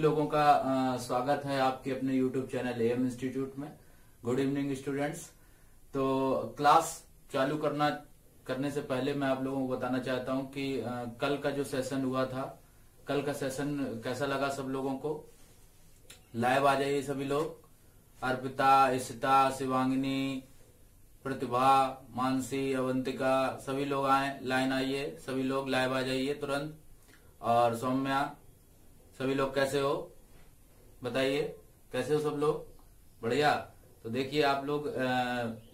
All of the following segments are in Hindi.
लोगों का स्वागत है आपके अपने YouTube चैनल एएम इंस्टीट्यूट में। Good evening students. तो क्लास चालू करने से पहले मैं आप लोगों को बताना चाहता हूं कि कल का जो सेशन हुआ था, कल का सेशन कैसा लगा सब लोगों को। लाइव आ जाइए सभी लोग, अर्पिता, इशिता, शिवांगिनी, प्रतिभा, मानसी, अवंतिका, सभी लोग आए, लाइन आइए, सभी लोग लाइव आ जाइए तुरंत। और सौम्या, सभी लोग कैसे हो बताइए, कैसे हो सब लोग? बढ़िया। तो देखिए आप लोग,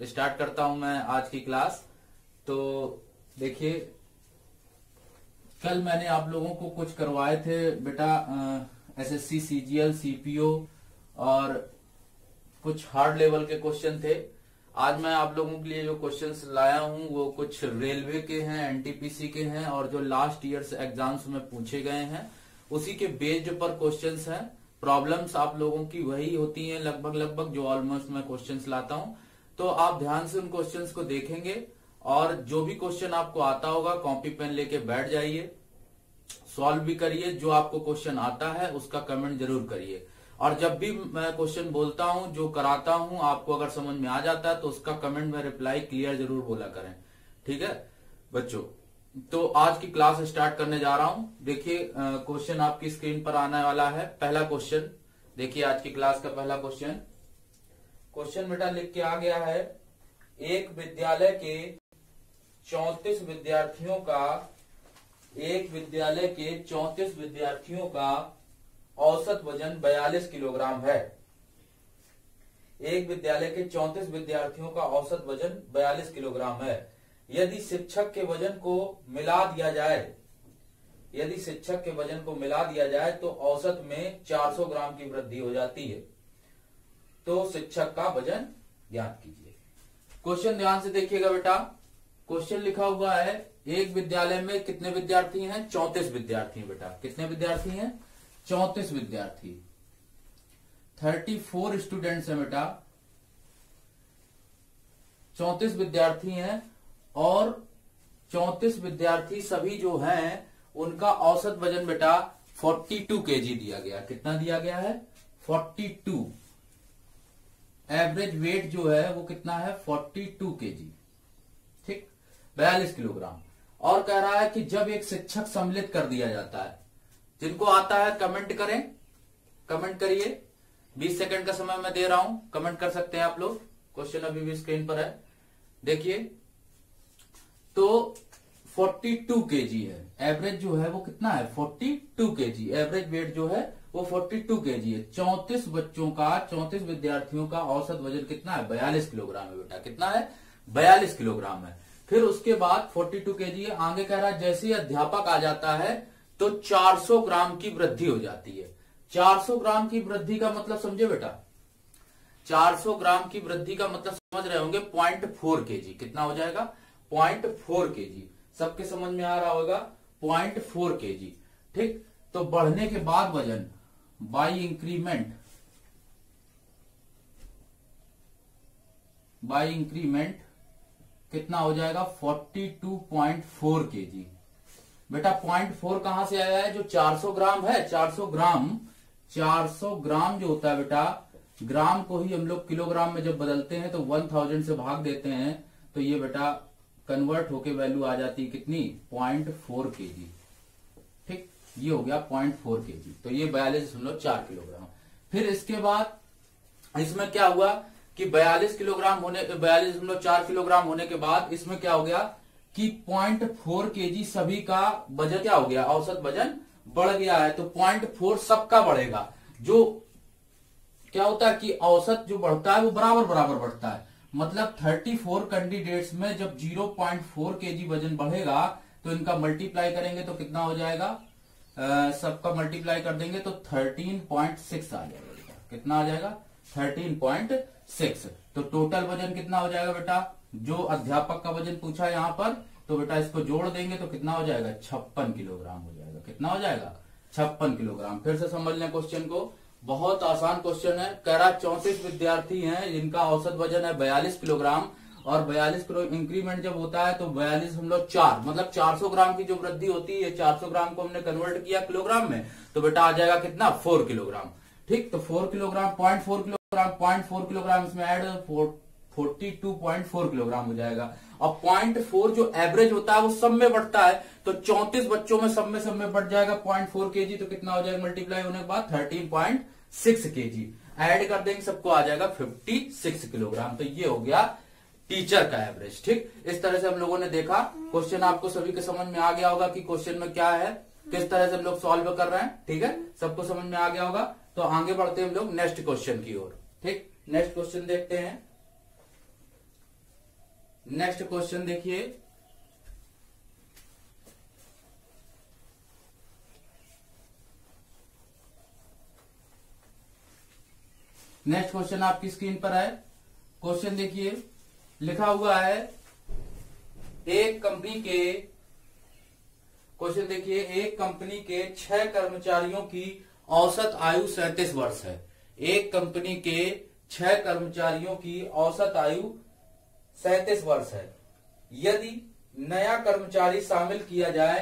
स्टार्ट करता हूं मैं आज की क्लास। तो देखिए कल मैंने आप लोगों को कुछ करवाए थे बेटा, एसएससी, सीजीएल, सीपीओ और कुछ हार्ड लेवल के क्वेश्चन थे। आज मैं आप लोगों के लिए जो क्वेश्चंस लाया हूं वो कुछ रेलवे के हैं, एनटीपीसी के हैं और जो लास्ट ईयर्स एग्जाम्स में पूछे गए हैं उसी के बेस्ड पर क्वेश्चंस हैं। प्रॉब्लम्स आप लोगों की वही होती हैं लगभग जो ऑलमोस्ट मैं क्वेश्चंस लाता हूं। तो आप ध्यान से उन क्वेश्चंस को देखेंगे और जो भी क्वेश्चन आपको आता होगा कॉपी पेन लेके बैठ जाइए, सॉल्व भी करिए। जो आपको क्वेश्चन आता है उसका कमेंट जरूर करिए। और जब भी मैं क्वेश्चन बोलता हूं, जो कराता हूं, आपको अगर समझ में आ जाता है तो उसका कमेंट में रिप्लाई क्लियर जरूर बोला करें, ठीक है बच्चों। तो आज की क्लास स्टार्ट करने जा रहा हूं। देखिए क्वेश्चन आपकी स्क्रीन पर आने वाला है। पहला क्वेश्चन देखिए, आज की क्लास का पहला क्वेश्चन बेटा लिख के आ गया है। एक विद्यालय के 34 विद्यार्थियों का औसत वजन 42 किलोग्राम है। एक विद्यालय के 34 विद्यार्थियों का औसत वजन 42 किलोग्राम है। यदि शिक्षक के वजन को मिला दिया जाए तो औसत में 400 ग्राम की वृद्धि हो जाती है। तो शिक्षक का वजन ज्ञात कीजिए। क्वेश्चन ध्यान से देखिएगा बेटा। क्वेश्चन लिखा हुआ है, एक विद्यालय में कितने विद्यार्थी हैं? 34 विद्यार्थी बेटा। कितने विद्यार्थी हैं? 34 विद्यार्थी। 34 स्टूडेंट्स हैं बेटा। 34 विद्यार्थी हैं और 34 विद्यार्थी सभी जो हैं उनका औसत वजन बेटा 42 केजी दिया गया। कितना दिया गया है? 42। एवरेज वेट जो है वो कितना है? 42 केजी, ठीक, 42 किलोग्राम। और कह रहा है कि जब एक शिक्षक सम्मिलित कर दिया जाता है, जिनको आता है कमेंट करें, कमेंट करिए। 20 सेकंड का समय मैं दे रहा हूं, कमेंट कर सकते हैं आप लोग। क्वेश्चन अभी भी स्क्रीन पर है, देखिए। तो 42 केजी है, एवरेज जो है वो कितना है? 42 केजी। एवरेज वेट जो है वो 42 केजी है। 34 विद्यार्थियों का औसत वजन कितना है? 42 किलोग्राम है बेटा। कितना है? 42 किलोग्राम है। फिर उसके बाद 42 केजी है। आगे कह रहा है जैसे ही अध्यापक आ जाता है तो 400 ग्राम की वृद्धि हो जाती है। 400 ग्राम की वृद्धि का मतलब समझे बेटा? 400 ग्राम की वृद्धि का मतलब समझ रहे होंगे, 0.4 केजी। कितना हो जाएगा? 0.4 केजी। सबके समझ में आ रहा होगा, 0.4 केजी, ठीक। तो बढ़ने के बाद वजन बाई इंक्रीमेंट कितना हो जाएगा? 42.4 केजी। बेटा 0.4 कहां से आया है? जो 400 ग्राम है, 400 ग्राम जो होता है बेटा, ग्राम को ही हम लोग किलोग्राम में जब बदलते हैं तो 1000 से भाग देते हैं तो ये बेटा कन्वर्ट होके वैल्यू आ जाती है कितनी? 0.4 केजी, ठीक। ये हो गया 0.4 केजी। तो ये 42.4 किलोग्राम। फिर इसके बाद इसमें क्या हुआ कि 42.4 किलोग्राम होने के बाद इसमें क्या हो गया कि 0.4 केजी सभी का वजन क्या हो गया? औसत वजन बढ़ गया है। तो 0.4 सबका बढ़ेगा। जो क्या होता है कि औसत जो बढ़ता है वो बराबर बढ़ता है। मतलब 34 कैंडिडेट्स में जब 0.4 केजी वजन बढ़ेगा तो इनका मल्टीप्लाई करेंगे तो कितना हो जाएगा? सबका मल्टीप्लाई कर देंगे तो 13.6 आ जाएगा। कितना आ जाएगा? 13.6। तो टोटल वजन कितना हो जाएगा बेटा? जो अध्यापक का वजन पूछा है यहाँ पर, तो बेटा इसको जोड़ देंगे तो कितना हो जाएगा? 56 किलोग्राम हो जाएगा। कितना हो जाएगा? 56 किलोग्राम। फिर से समझ लें क्वेश्चन को, बहुत आसान क्वेश्चन है। कह रहा 34 विद्यार्थी हैं जिनका औसत वजन है 42 किलोग्राम और 42 किलो इंक्रीमेंट जब होता है तो 42.4 मतलब 400 ग्राम की जो वृद्धि होती है, 400 ग्राम को हमने कन्वर्ट किया किलोग्राम में, तो बेटा आ जाएगा कितना 4 किलोग्राम। ठीक, तो 4 किलोग्राम 0.4 किलोग्राम 0.4 किलोग्राम इसमें ऐड 42.4 किलोग्राम हो जाएगा। और 0.4 जो एवरेज होता है वो सब में बढ़ता है, तो 34 बच्चों में सब में बढ़ जाएगा 0.4 केजी, तो कितना हो जाएगा मल्टीप्लाई होने के बाद 13.6 केजी। ऐड कर देंगे सबको आ जाएगा 56 किलोग्राम। तो ये हो गया टीचर का एवरेज। ठीक, इस तरह से हम लोगों ने देखा। क्वेश्चन आपको सभी के समझ में आ गया होगा कि क्वेश्चन में क्या है, किस तरह से हम लोग सॉल्व कर रहे हैं। ठीक है, सबको समझ में आ गया होगा। तो आगे बढ़ते हैं हम लोग नेक्स्ट क्वेश्चन की ओर। ठीक, नेक्स्ट क्वेश्चन देखते हैं। नेक्स्ट क्वेश्चन देखिए, नेक्स्ट क्वेश्चन आपकी स्क्रीन पर है। क्वेश्चन देखिए, लिखा हुआ है एक कंपनी के, क्वेश्चन देखिए, एक कंपनी के 6 कर्मचारियों की औसत आयु 37 वर्ष है। एक कंपनी के 6 कर्मचारियों की औसत आयु 37 वर्ष है। यदि नया कर्मचारी शामिल किया जाए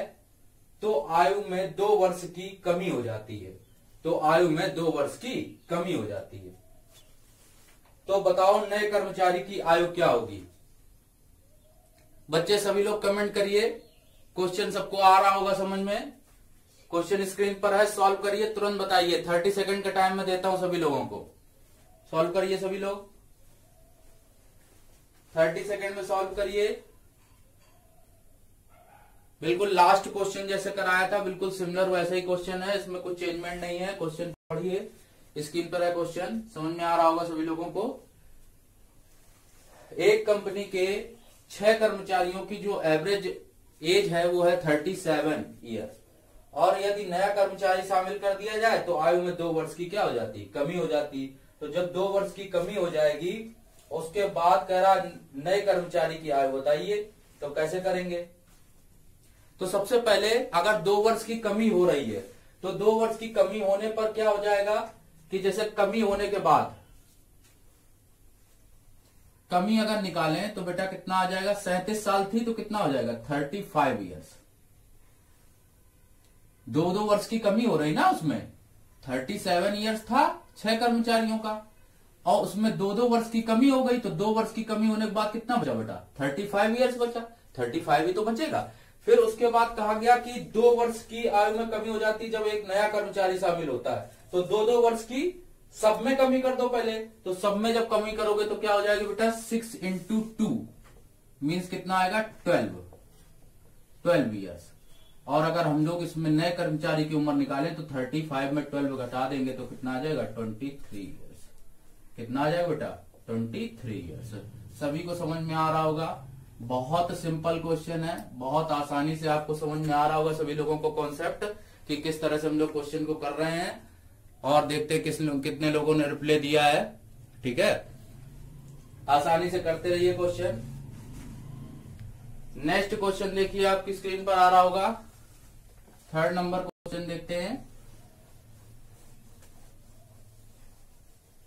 तो आयु में 2 वर्ष की कमी हो जाती है। तो आयु में 2 वर्ष की कमी हो जाती है। तो बताओ नए कर्मचारी की आयु क्या होगी। बच्चे सभी लोग कमेंट करिए। क्वेश्चन सबको आ रहा होगा समझ में। क्वेश्चन स्क्रीन पर है, सॉल्व करिए, तुरंत बताइए। 30 सेकंड का टाइम मैं देता हूं सभी लोगों को। सॉल्व करिए सभी लोग, 30 सेकंड में सॉल्व करिए। बिल्कुल लास्ट क्वेश्चन जैसे कराया था बिल्कुल सिमिलर वैसे ही क्वेश्चन है, इसमें कुछ चेंजमेंट नहीं है। क्वेश्चन पढ़िए, स्क्रीन पर है क्वेश्चन, समझ में आ रहा होगा सभी लोगों को। एक कंपनी के 6 कर्मचारियों की जो एवरेज एज है वो है 37 ईयर, और यदि नया कर्मचारी शामिल कर दिया जाए तो आयु में 2 वर्ष की क्या हो जाती, कमी हो जाती। तो जब 2 वर्ष की कमी हो जाएगी उसके बाद कह रहा नए कर्मचारी की आयु बताइए, तो कैसे करेंगे। तो सबसे पहले अगर 2 वर्ष की कमी हो रही है तो 2 वर्ष की कमी होने पर क्या हो जाएगा कि जैसे कमी होने के बाद कमी अगर निकालें तो बेटा कितना आ जाएगा, 37 साल थी तो कितना हो जाएगा 35 ईयर्स। 2 वर्ष की कमी हो रही ना उसमें, 37 ईयर्स था 6 कर्मचारियों का, और उसमें 2 वर्ष की कमी हो गई, तो 2 वर्ष की कमी होने के बाद कितना बचा बेटा 35 ईयर्स बचा, 35 ही तो बचेगा। फिर उसके बाद कहा गया कि 2 वर्ष की आयु में कमी हो जाती जब एक नया कर्मचारी शामिल होता है, तो 2 वर्ष की सब में कमी कर दो पहले। तो सब में जब कमी करोगे तो क्या हो जाएगी बेटा 6 × 2 मीन्स कितना आएगा 12 ईयर्स। और अगर हम लोग इसमें नए कर्मचारी की उम्र निकालें तो 35 में 12 घटा देंगे तो कितना आ जाएगा 23 ईयर्स। कितना आ जाएगा बेटा 23 ईयर्स। सभी को समझ में आ रहा होगा। बहुत सिंपल क्वेश्चन है, बहुत आसानी से आपको समझ में आ रहा होगा सभी लोगों को कॉन्सेप्ट कि किस तरह से हम लोग क्वेश्चन को कर रहे हैं। और देखते हैं कितने लोगों ने रिप्लाई दिया है। ठीक है, आसानी से करते रहिए क्वेश्चन। नेक्स्ट क्वेश्चन देखिए आपकी स्क्रीन पर आ रहा होगा। 3rd नंबर क्वेश्चन देखते हैं।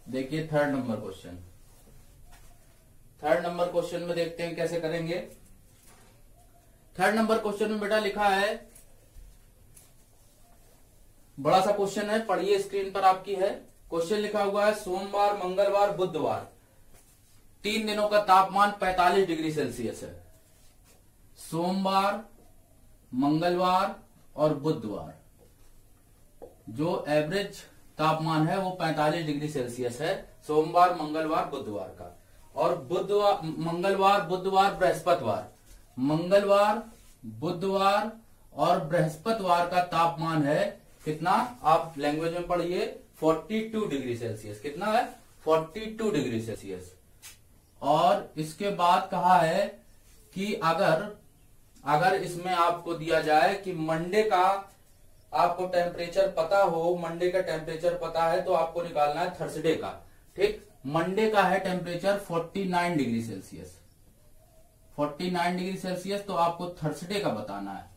देखिए 3rd number question. 3rd number question में देखते हैं कैसे करेंगे। 3rd नंबर क्वेश्चन में बेटा लिखा है, बड़ा सा क्वेश्चन है, पढ़िए स्क्रीन पर आपकी है। क्वेश्चन लिखा हुआ है सोमवार मंगलवार बुधवार 3 दिनों का तापमान 45 डिग्री सेल्सियस है। सोमवार मंगलवार और बुधवार जो एवरेज तापमान है वो 45 डिग्री सेल्सियस है, सोमवार मंगलवार बुधवार का। और बुधवार मंगलवार बुधवार बृहस्पतिवार, मंगलवार बुधवार और बृहस्पतिवार का तापमान है कितना, आप लैंग्वेज में पढ़िए 42 डिग्री सेल्सियस। कितना है 42 डिग्री सेल्सियस। और इसके बाद कहा है कि अगर इसमें आपको दिया जाए कि मंडे का आपको टेम्परेचर पता हो, मंडे का टेम्परेचर पता है तो आपको निकालना है थर्सडे का। ठीक, मंडे का है temperature 49 degree Celsius, 49 degree Celsius, तो आपको थर्सडे का बताना है।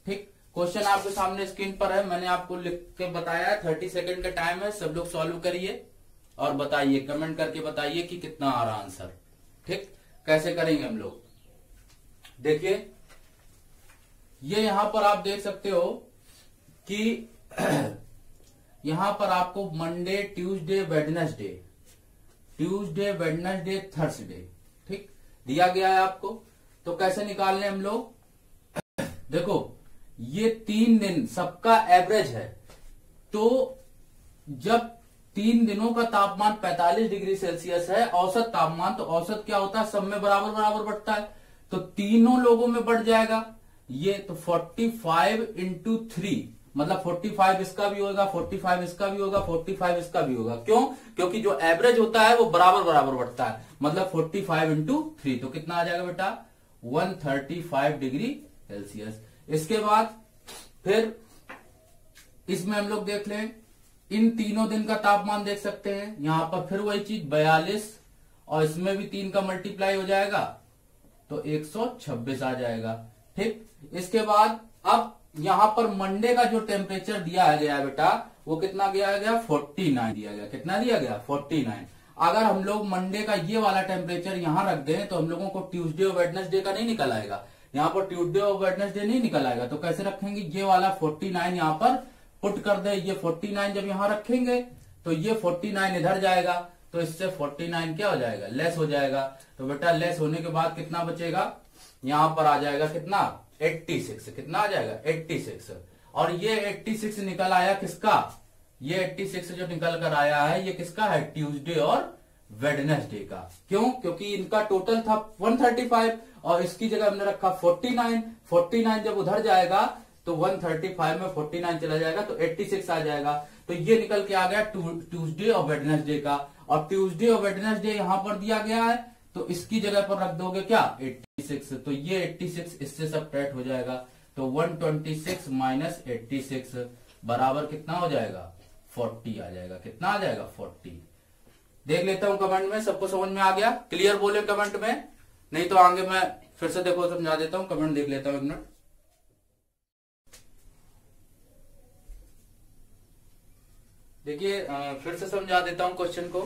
ठीक, क्वेश्चन आपके सामने स्क्रीन पर है, मैंने आपको लिख के बताया है। 30 सेकंड का टाइम है, सब लोग सॉल्व करिए और बताइए, कमेंट करके बताइए कि कितना आ रहा आंसर। ठीक, कैसे करेंगे हम लोग, देखिए ये यहां पर आप देख सकते हो कि यहां पर आपको मंडे, ट्यूसडे, वेडनेसडे, थर्सडे, ठीक दिया गया है आपको। तो कैसे निकालने हम लोग, देखो ये 3 दिन सबका एवरेज है, तो जब 3 दिनों का तापमान 45 डिग्री सेल्सियस है औसत तापमान, तो औसत क्या होता है, सब में बराबर बराबर बढ़ता है, तो तीनों लोगों में बढ़ जाएगा ये। तो 45 इंटू 3 मतलब 45 इसका भी होगा, 45 इसका भी होगा, 45 इसका भी होगा। क्यों? क्योंकि जो एवरेज होता है वो बराबर बराबर बढ़ता है, मतलब 45 इंटू 3, तो कितना आ जाएगा बेटा 135 डिग्री सेल्सियस। इसके बाद फिर इसमें हम लोग देख लें, इन तीनों दिन का तापमान देख सकते हैं, यहां पर फिर वही चीज 42 और इसमें भी 3 का मल्टीप्लाई हो जाएगा तो 126 आ जाएगा, ठीक। इसके बाद अब यहां पर मंडे का जो टेम्परेचर दिया गया है बेटा वो कितना दिया गया, 49 दिया गया। कितना दिया गया, 49। अगर हम लोग मंडे का ये वाला टेम्परेचर यहां रख दें तो हम लोगों को ट्यूसडे और वेडनेसडे का नहीं निकल आएगा, यहाँ पर ट्यूसडे और वेडनेसडे नहीं निकल आएगा। तो कैसे रखेंगे, ये वाला 49 यहाँ पर पुट कर दे, ये 49 जब यहां रखेंगे तो ये 49 इधर जाएगा, तो इससे 49 क्या हो जाएगा, लेस हो जाएगा। तो बेटा लेस होने के बाद कितना बचेगा, यहां पर आ जाएगा कितना 86, कितना आ जाएगा 86। और ये 86 निकल आया किसका, ये 86 जो निकल कर आया है ये किसका है, ट्यूसडे और वेडनेसडे का। क्यों? क्योंकि इनका टोटल था 135 और इसकी जगह हमने रखा 49। 49 जब उधर जाएगा तो 135 में 49 चला जाएगा तो 86 आ जाएगा। तो ये निकल के आ गया ट्यूसडे और वेडनेसडे का। और ट्यूसडे और वेडनेसडे यहां पर दिया गया है तो इसकी जगह पर रख दोगे क्या 86, तो ये 86 इससे सबट्रैक्ट हो जाएगा, तो 126 माइनस 86 बराबर कितना हो जाएगा 40 आ जाएगा। कितना आ जाएगा 40। देख लेता हूं कमेंट में, सबको समझ में आ गया, क्लियर बोले कमेंट में, नहीं तो आगे मैं फिर से देखो समझा देता हूं, कमेंट देख लेता हूं एक मिनट। देखिए फिर से समझा देता हूं क्वेश्चन को।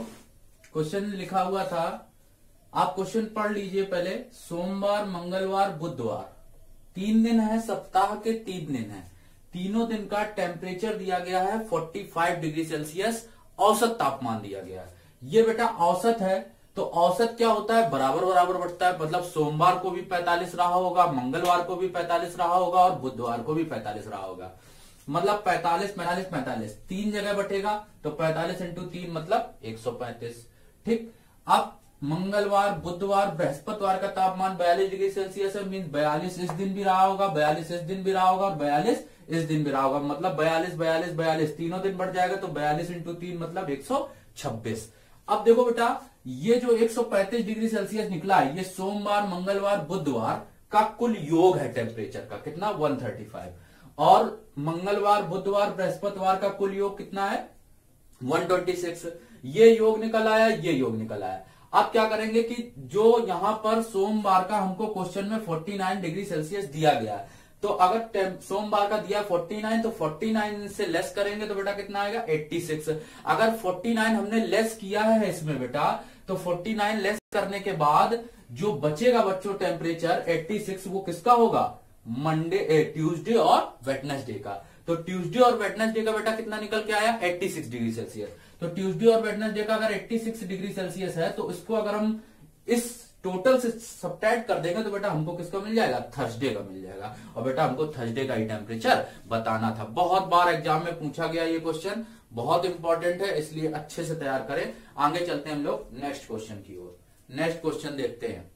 क्वेश्चन लिखा हुआ था, आप क्वेश्चन पढ़ लीजिए पहले। सोमवार, मंगलवार, बुधवार 3 दिन है, सप्ताह के 3 दिन है, तीनों दिन का टेम्परेचर दिया गया है 45 डिग्री सेल्सियस, औसत तापमान दिया गया है। ये बेटा औसत है, तो औसत क्या होता है, बराबर बराबर बढ़ता है, मतलब सोमवार को भी 45 रहा होगा, मंगलवार को भी 45 रहा होगा और बुधवार को भी 45 रहा होगा, मतलब 45 45 45 3 जगह बटेगा, तो 45 इंटू 3 मतलब 135, ठीक। अब मंगलवार, बुधवार, बृहस्पतिवार का तापमान 42 डिग्री सेल्सियस है, मीन 42 इस दिन भी रहा होगा, 42 इस दिन भी रहा होगा और 42 इस दिन भी रहा होगा, मतलब 42 42 42 तीनों दिन बढ़ जाएगा, तो 42 इंटू 3 मतलब 126। अब देखो बेटा ये जो 135 डिग्री सेल्सियस निकला है ये सोमवार, मंगलवार, बुधवार का कुल योग है टेम्परेचर का, कितना 135, और मंगलवार, बुधवार, बृहस्पतिवार का कुल योग कितना है 126। ये योग निकल आया, ये योग निकल आया। अब क्या करेंगे कि जो यहां पर सोमवार का हमको क्वेश्चन में 49 डिग्री सेल्सियस दिया गया है, तो अगर सोमवार का दिया 49 तो 49 से लेस करेंगे तो बेटा कितना आएगा 86। अगर 49 हमने लेस किया है इसमें बेटा, तो 49 लेस करने के बाद जो बचेगा बच्चों टेम्परेचर 86 वो किसका होगा, मंडे, ट्यूसडे और वेडनेसडे का। तो ट्यूसडे और वेडनेसडे का बेटा कितना निकल के आया 86 डिग्री सेल्सियस। तो ट्यूसडे और वेडनेसडे का अगर 86 डिग्री सेल्सियस है तो इसको अगर हम इस टोटल से सब्ट्रैक्ट कर देंगे तो बेटा हमको किसका मिल जाएगा, थर्सडे का मिल जाएगा। और बेटा हमको थर्सडे का ही टेम्परेचर बताना था। बहुत बार एग्जाम में पूछा गया ये क्वेश्चन, बहुत इंपॉर्टेंट है, इसलिए अच्छे से तैयार करें। आगे चलते हैं हम लोग नेक्स्ट क्वेश्चन की ओर। नेक्स्ट क्वेश्चन देखते हैं।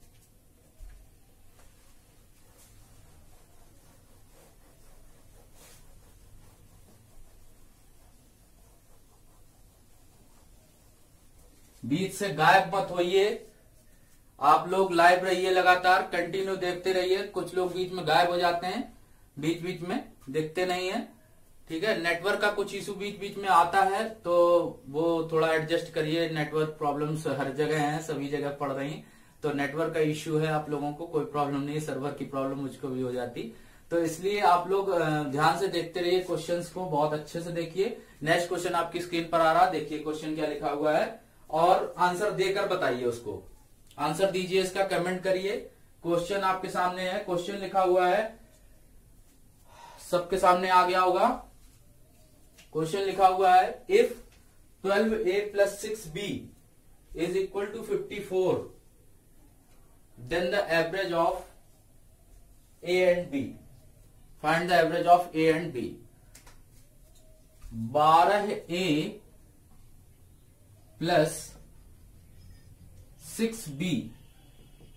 बीच से गायब मत होइए, आप लोग लाइव रहिए, लगातार कंटिन्यू देखते रहिए। कुछ लोग बीच में गायब हो जाते हैं, बीच बीच में देखते नहीं है, ठीक है। नेटवर्क का कुछ इशू बीच बीच में आता है तो वो थोड़ा एडजस्ट करिए। नेटवर्क प्रॉब्लम्स हर जगह हैं, सभी जगह पड़ रही, तो नेटवर्क का इश्यू है आप लोगों को, कोई प्रॉब्लम नहीं है। सर्वर की प्रॉब्लम मुझको भी हो जाती, तो इसलिए आप लोग ध्यान से देखते रहिए क्वेश्चंस को, बहुत अच्छे से देखिए। नेक्स्ट क्वेश्चन आपकी स्क्रीन पर आ रहा, देखिए क्वेश्चन क्या लिखा हुआ है और आंसर देकर बताइए उसको। आंसर दीजिए इसका, कमेंट करिए। क्वेश्चन आपके सामने है, क्वेश्चन लिखा हुआ है, सबके सामने आ गया होगा। क्वेश्चन लिखा हुआ है, if 12a plus 6b is equal to 54, then the average of a and b. Find the average of a and b. 12a plus 6b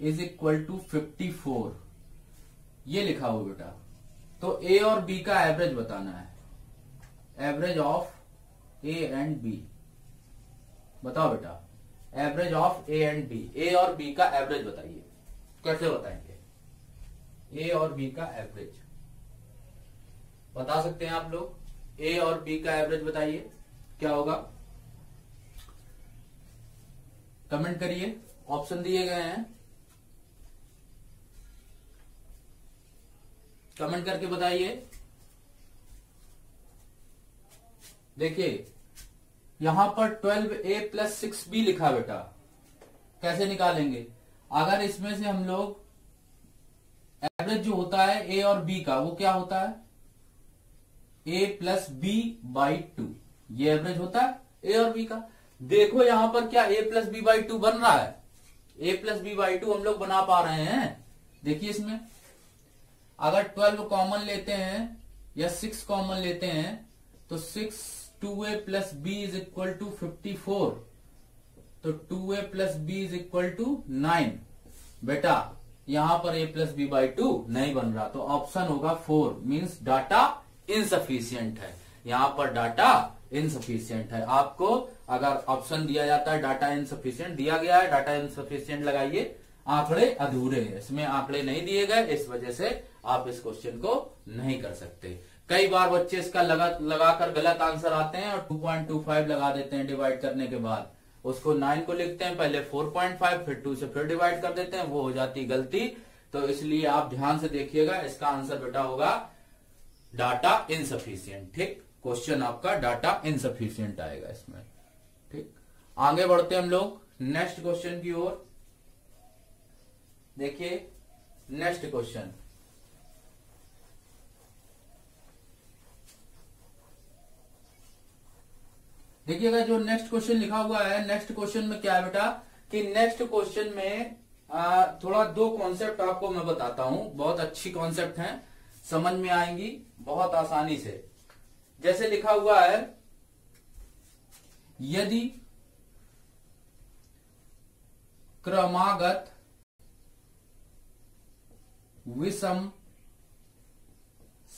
is equal to 54, ये लिखा हुआ बेटा। तो a और b का एवरेज बताना है, average of a and b। बताओ बेटा, average of a and b, a और b का एवरेज बताइए। कैसे बताएंगे? a और b का एवरेज बता सकते हैं आप लोग? a और b का एवरेज बताइए, क्या होगा? कमेंट करिए, ऑप्शन दिए गए हैं, कमेंट करके बताइए। देखिए यहां पर 12a plus 6b लिखा बेटा, कैसे निकालेंगे? अगर इसमें से हम लोग एवरेज जो होता है a और b का, वो क्या होता है? a plus b by 2, ये एवरेज होता है a और b का। देखो यहां पर क्या a plus b by 2 बन रहा है? a plus b by 2 हम लोग बना पा रहे हैं। देखिए इसमें अगर 12 कॉमन लेते हैं या 6 कॉमन लेते हैं तो 6 2a plus b is equal to 54, तो 2a plus b is equal to 9। बेटा यहां पर a plus b by 2 नहीं बन रहा, तो ऑप्शन होगा 4, मींस डाटा इनसफिशियंट है। यहां पर डाटा इनसफिशियंट है। आपको अगर ऑप्शन दिया जाता है डाटा इनसफिशियंट, दिया गया है डाटा इनसफिशियंट, लगाइए आंकड़े अधूरे हैं, इसमें आंकड़े नहीं दिए गए, इस वजह से आप इस क्वेश्चन को नहीं कर सकते। कई बार बच्चे इसका लगाकर गलत आंसर आते हैं और 2.25 लगा देते हैं डिवाइड करने के बाद, उसको 9 को लिखते हैं, पहले 4.5 फिर 2 से फिर डिवाइड कर देते हैं, वो हो जाती गलती। तो इसलिए आप ध्यान से देखिएगा, इसका आंसर बेटा होगा डाटा इनसफिशियंट। ठीक, क्वेश्चन आपका डाटा इनसफिशियंट आएगा इसमें। ठीक, आगे बढ़ते हैं हम लोग नेक्स्ट क्वेश्चन की ओर। देखिए नेक्स्ट क्वेश्चन, देखिएगा जो नेक्स्ट क्वेश्चन लिखा हुआ है, नेक्स्ट क्वेश्चन में क्या है बेटा कि नेक्स्ट क्वेश्चन में थोड़ा दो कॉन्सेप्ट आपको मैं बताता हूं, बहुत अच्छी कॉन्सेप्ट हैं, समझ में आएंगी बहुत आसानी से। जैसे लिखा हुआ है, यदि क्रमागत विषम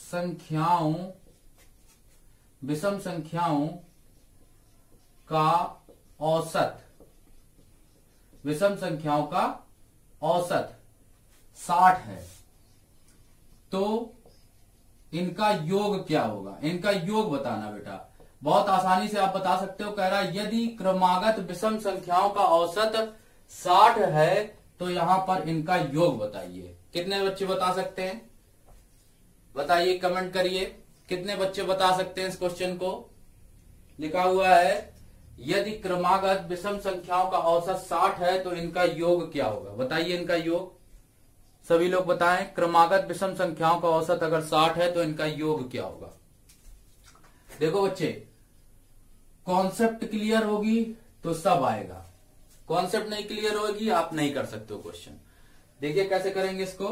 संख्याओं का औसत, विषम संख्याओं का औसत 60 है, तो इनका योग क्या होगा? इनका योग बताना बेटा। बहुत आसानी से आप बता सकते हो, कह रहा है यदि क्रमागत विषम संख्याओं का औसत 60 है तो यहां पर इनका योग बताइए। कितने बच्चे बता सकते हैं? बताइए, कमेंट करिए, कितने बच्चे बता सकते हैं इस क्वेश्चन को? लिखा हुआ है यदि क्रमागत विषम संख्याओं का औसत 60 है तो इनका योग क्या होगा? बताइए इनका योग, सभी लोग बताएं। क्रमागत विषम संख्याओं का औसत अगर 60 है तो इनका योग क्या होगा? देखो बच्चे, कॉन्सेप्ट क्लियर होगी तो सब आएगा, कॉन्सेप्ट नहीं क्लियर होगी आप नहीं कर सकते हो क्वेश्चन। देखिए कैसे करेंगे इसको।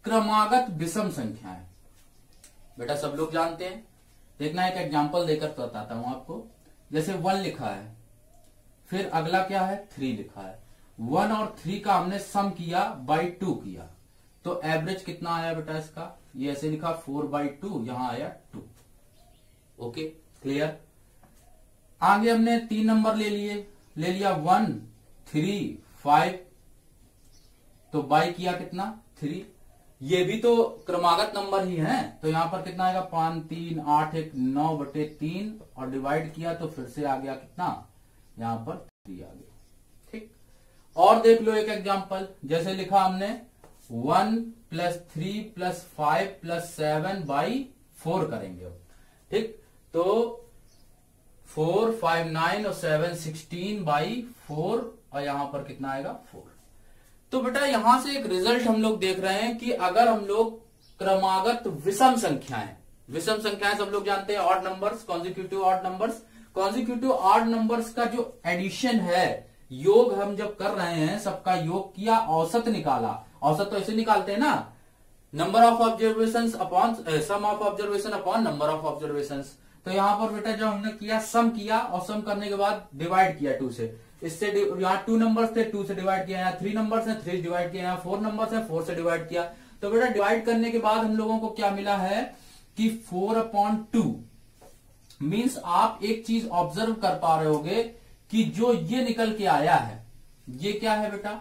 क्रमागत विषम संख्याएं बेटा सब लोग जानते हैं, देखना एक एग्जांपल देकर बताता हूं आपको। जैसे 1 लिखा है, फिर अगला क्या है 3 लिखा है, 1 और 3 का हमने सम किया बाई 2 किया, तो एवरेज कितना आया बेटा इसका? ये ऐसे लिखा 4/2, यहां आया 2। Okay clear. आगे हमने 3 नंबर ले लिया 1 3 5, तो बाई किया कितना 3, ये भी तो क्रमागत नंबर ही है, तो यहां पर कितना आएगा 5 3 8 1 9/3 और डिवाइड किया तो फिर से आ गया कितना, यहां पर 3 आ गया। ठीक, और देख लो एक एग्जांपल, जैसे लिखा हमने 1 + 3 + 5 + 7/4 करेंगे। ठीक, तो 4 5 9 और 7 16/4 और यहां पर कितना आएगा 4। तो बेटा यहां से एक रिजल्ट हम लोग देख रहे हैं कि अगर हम लोग क्रमागत विषम संख्याएं सब लोग जानते हैं, odd numbers, consecutive odd numbers, consecutive odd numbers का जो एडिशन है, योग हम जब कर रहे हैं, सबका योग किया, औसत निकाला, औसत तो ऐसे निकालते हैं ना, number of observation upon sum of observation upon number of observation. तो यहां पर बेटा जब हमने किया, सम किया और सम करने के बाद डिवाइड किया 2 से, इससे यहाँ 2 नंबर्स थे, 2 से डिवाइड किया, यहाँ 3 नंबर्स हैं, 3 डिवाइड किया, यहाँ 4 नंबर्स हैं, 4 से डिवाइड किया। तो बेटा डिवाइड करने के बाद हम लोगों को क्या मिला है कि 4/2 मीन्स आप एक चीज ऑब्जर्व कर पा रहे होगे कि जो ये निकल के आया है, ये क्या है बेटा,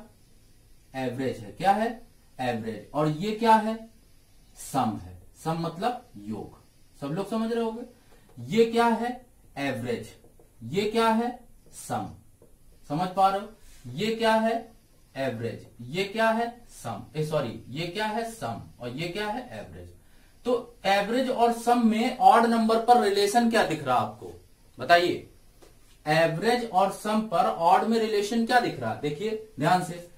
एवरेज है। क्या है, एवरेज। और ये क्या है, सम है। सम मतलब योग, सब लोग समझ रहे होंगे। ये क्या है, एवरेज। ये क्या है, सम। समझ पा रहे हो, ये क्या है, एवरेज, ये क्या है, सम, सॉरी ये क्या है, सम, और ये क्या है, एवरेज। तो एवरेज और सम में ऑड नंबर पर रिलेशन क्या दिख रहा आपको, बताइए। एवरेज और सम पर ऑड में रिलेशन क्या दिख रहा, देखिए ध्यान से।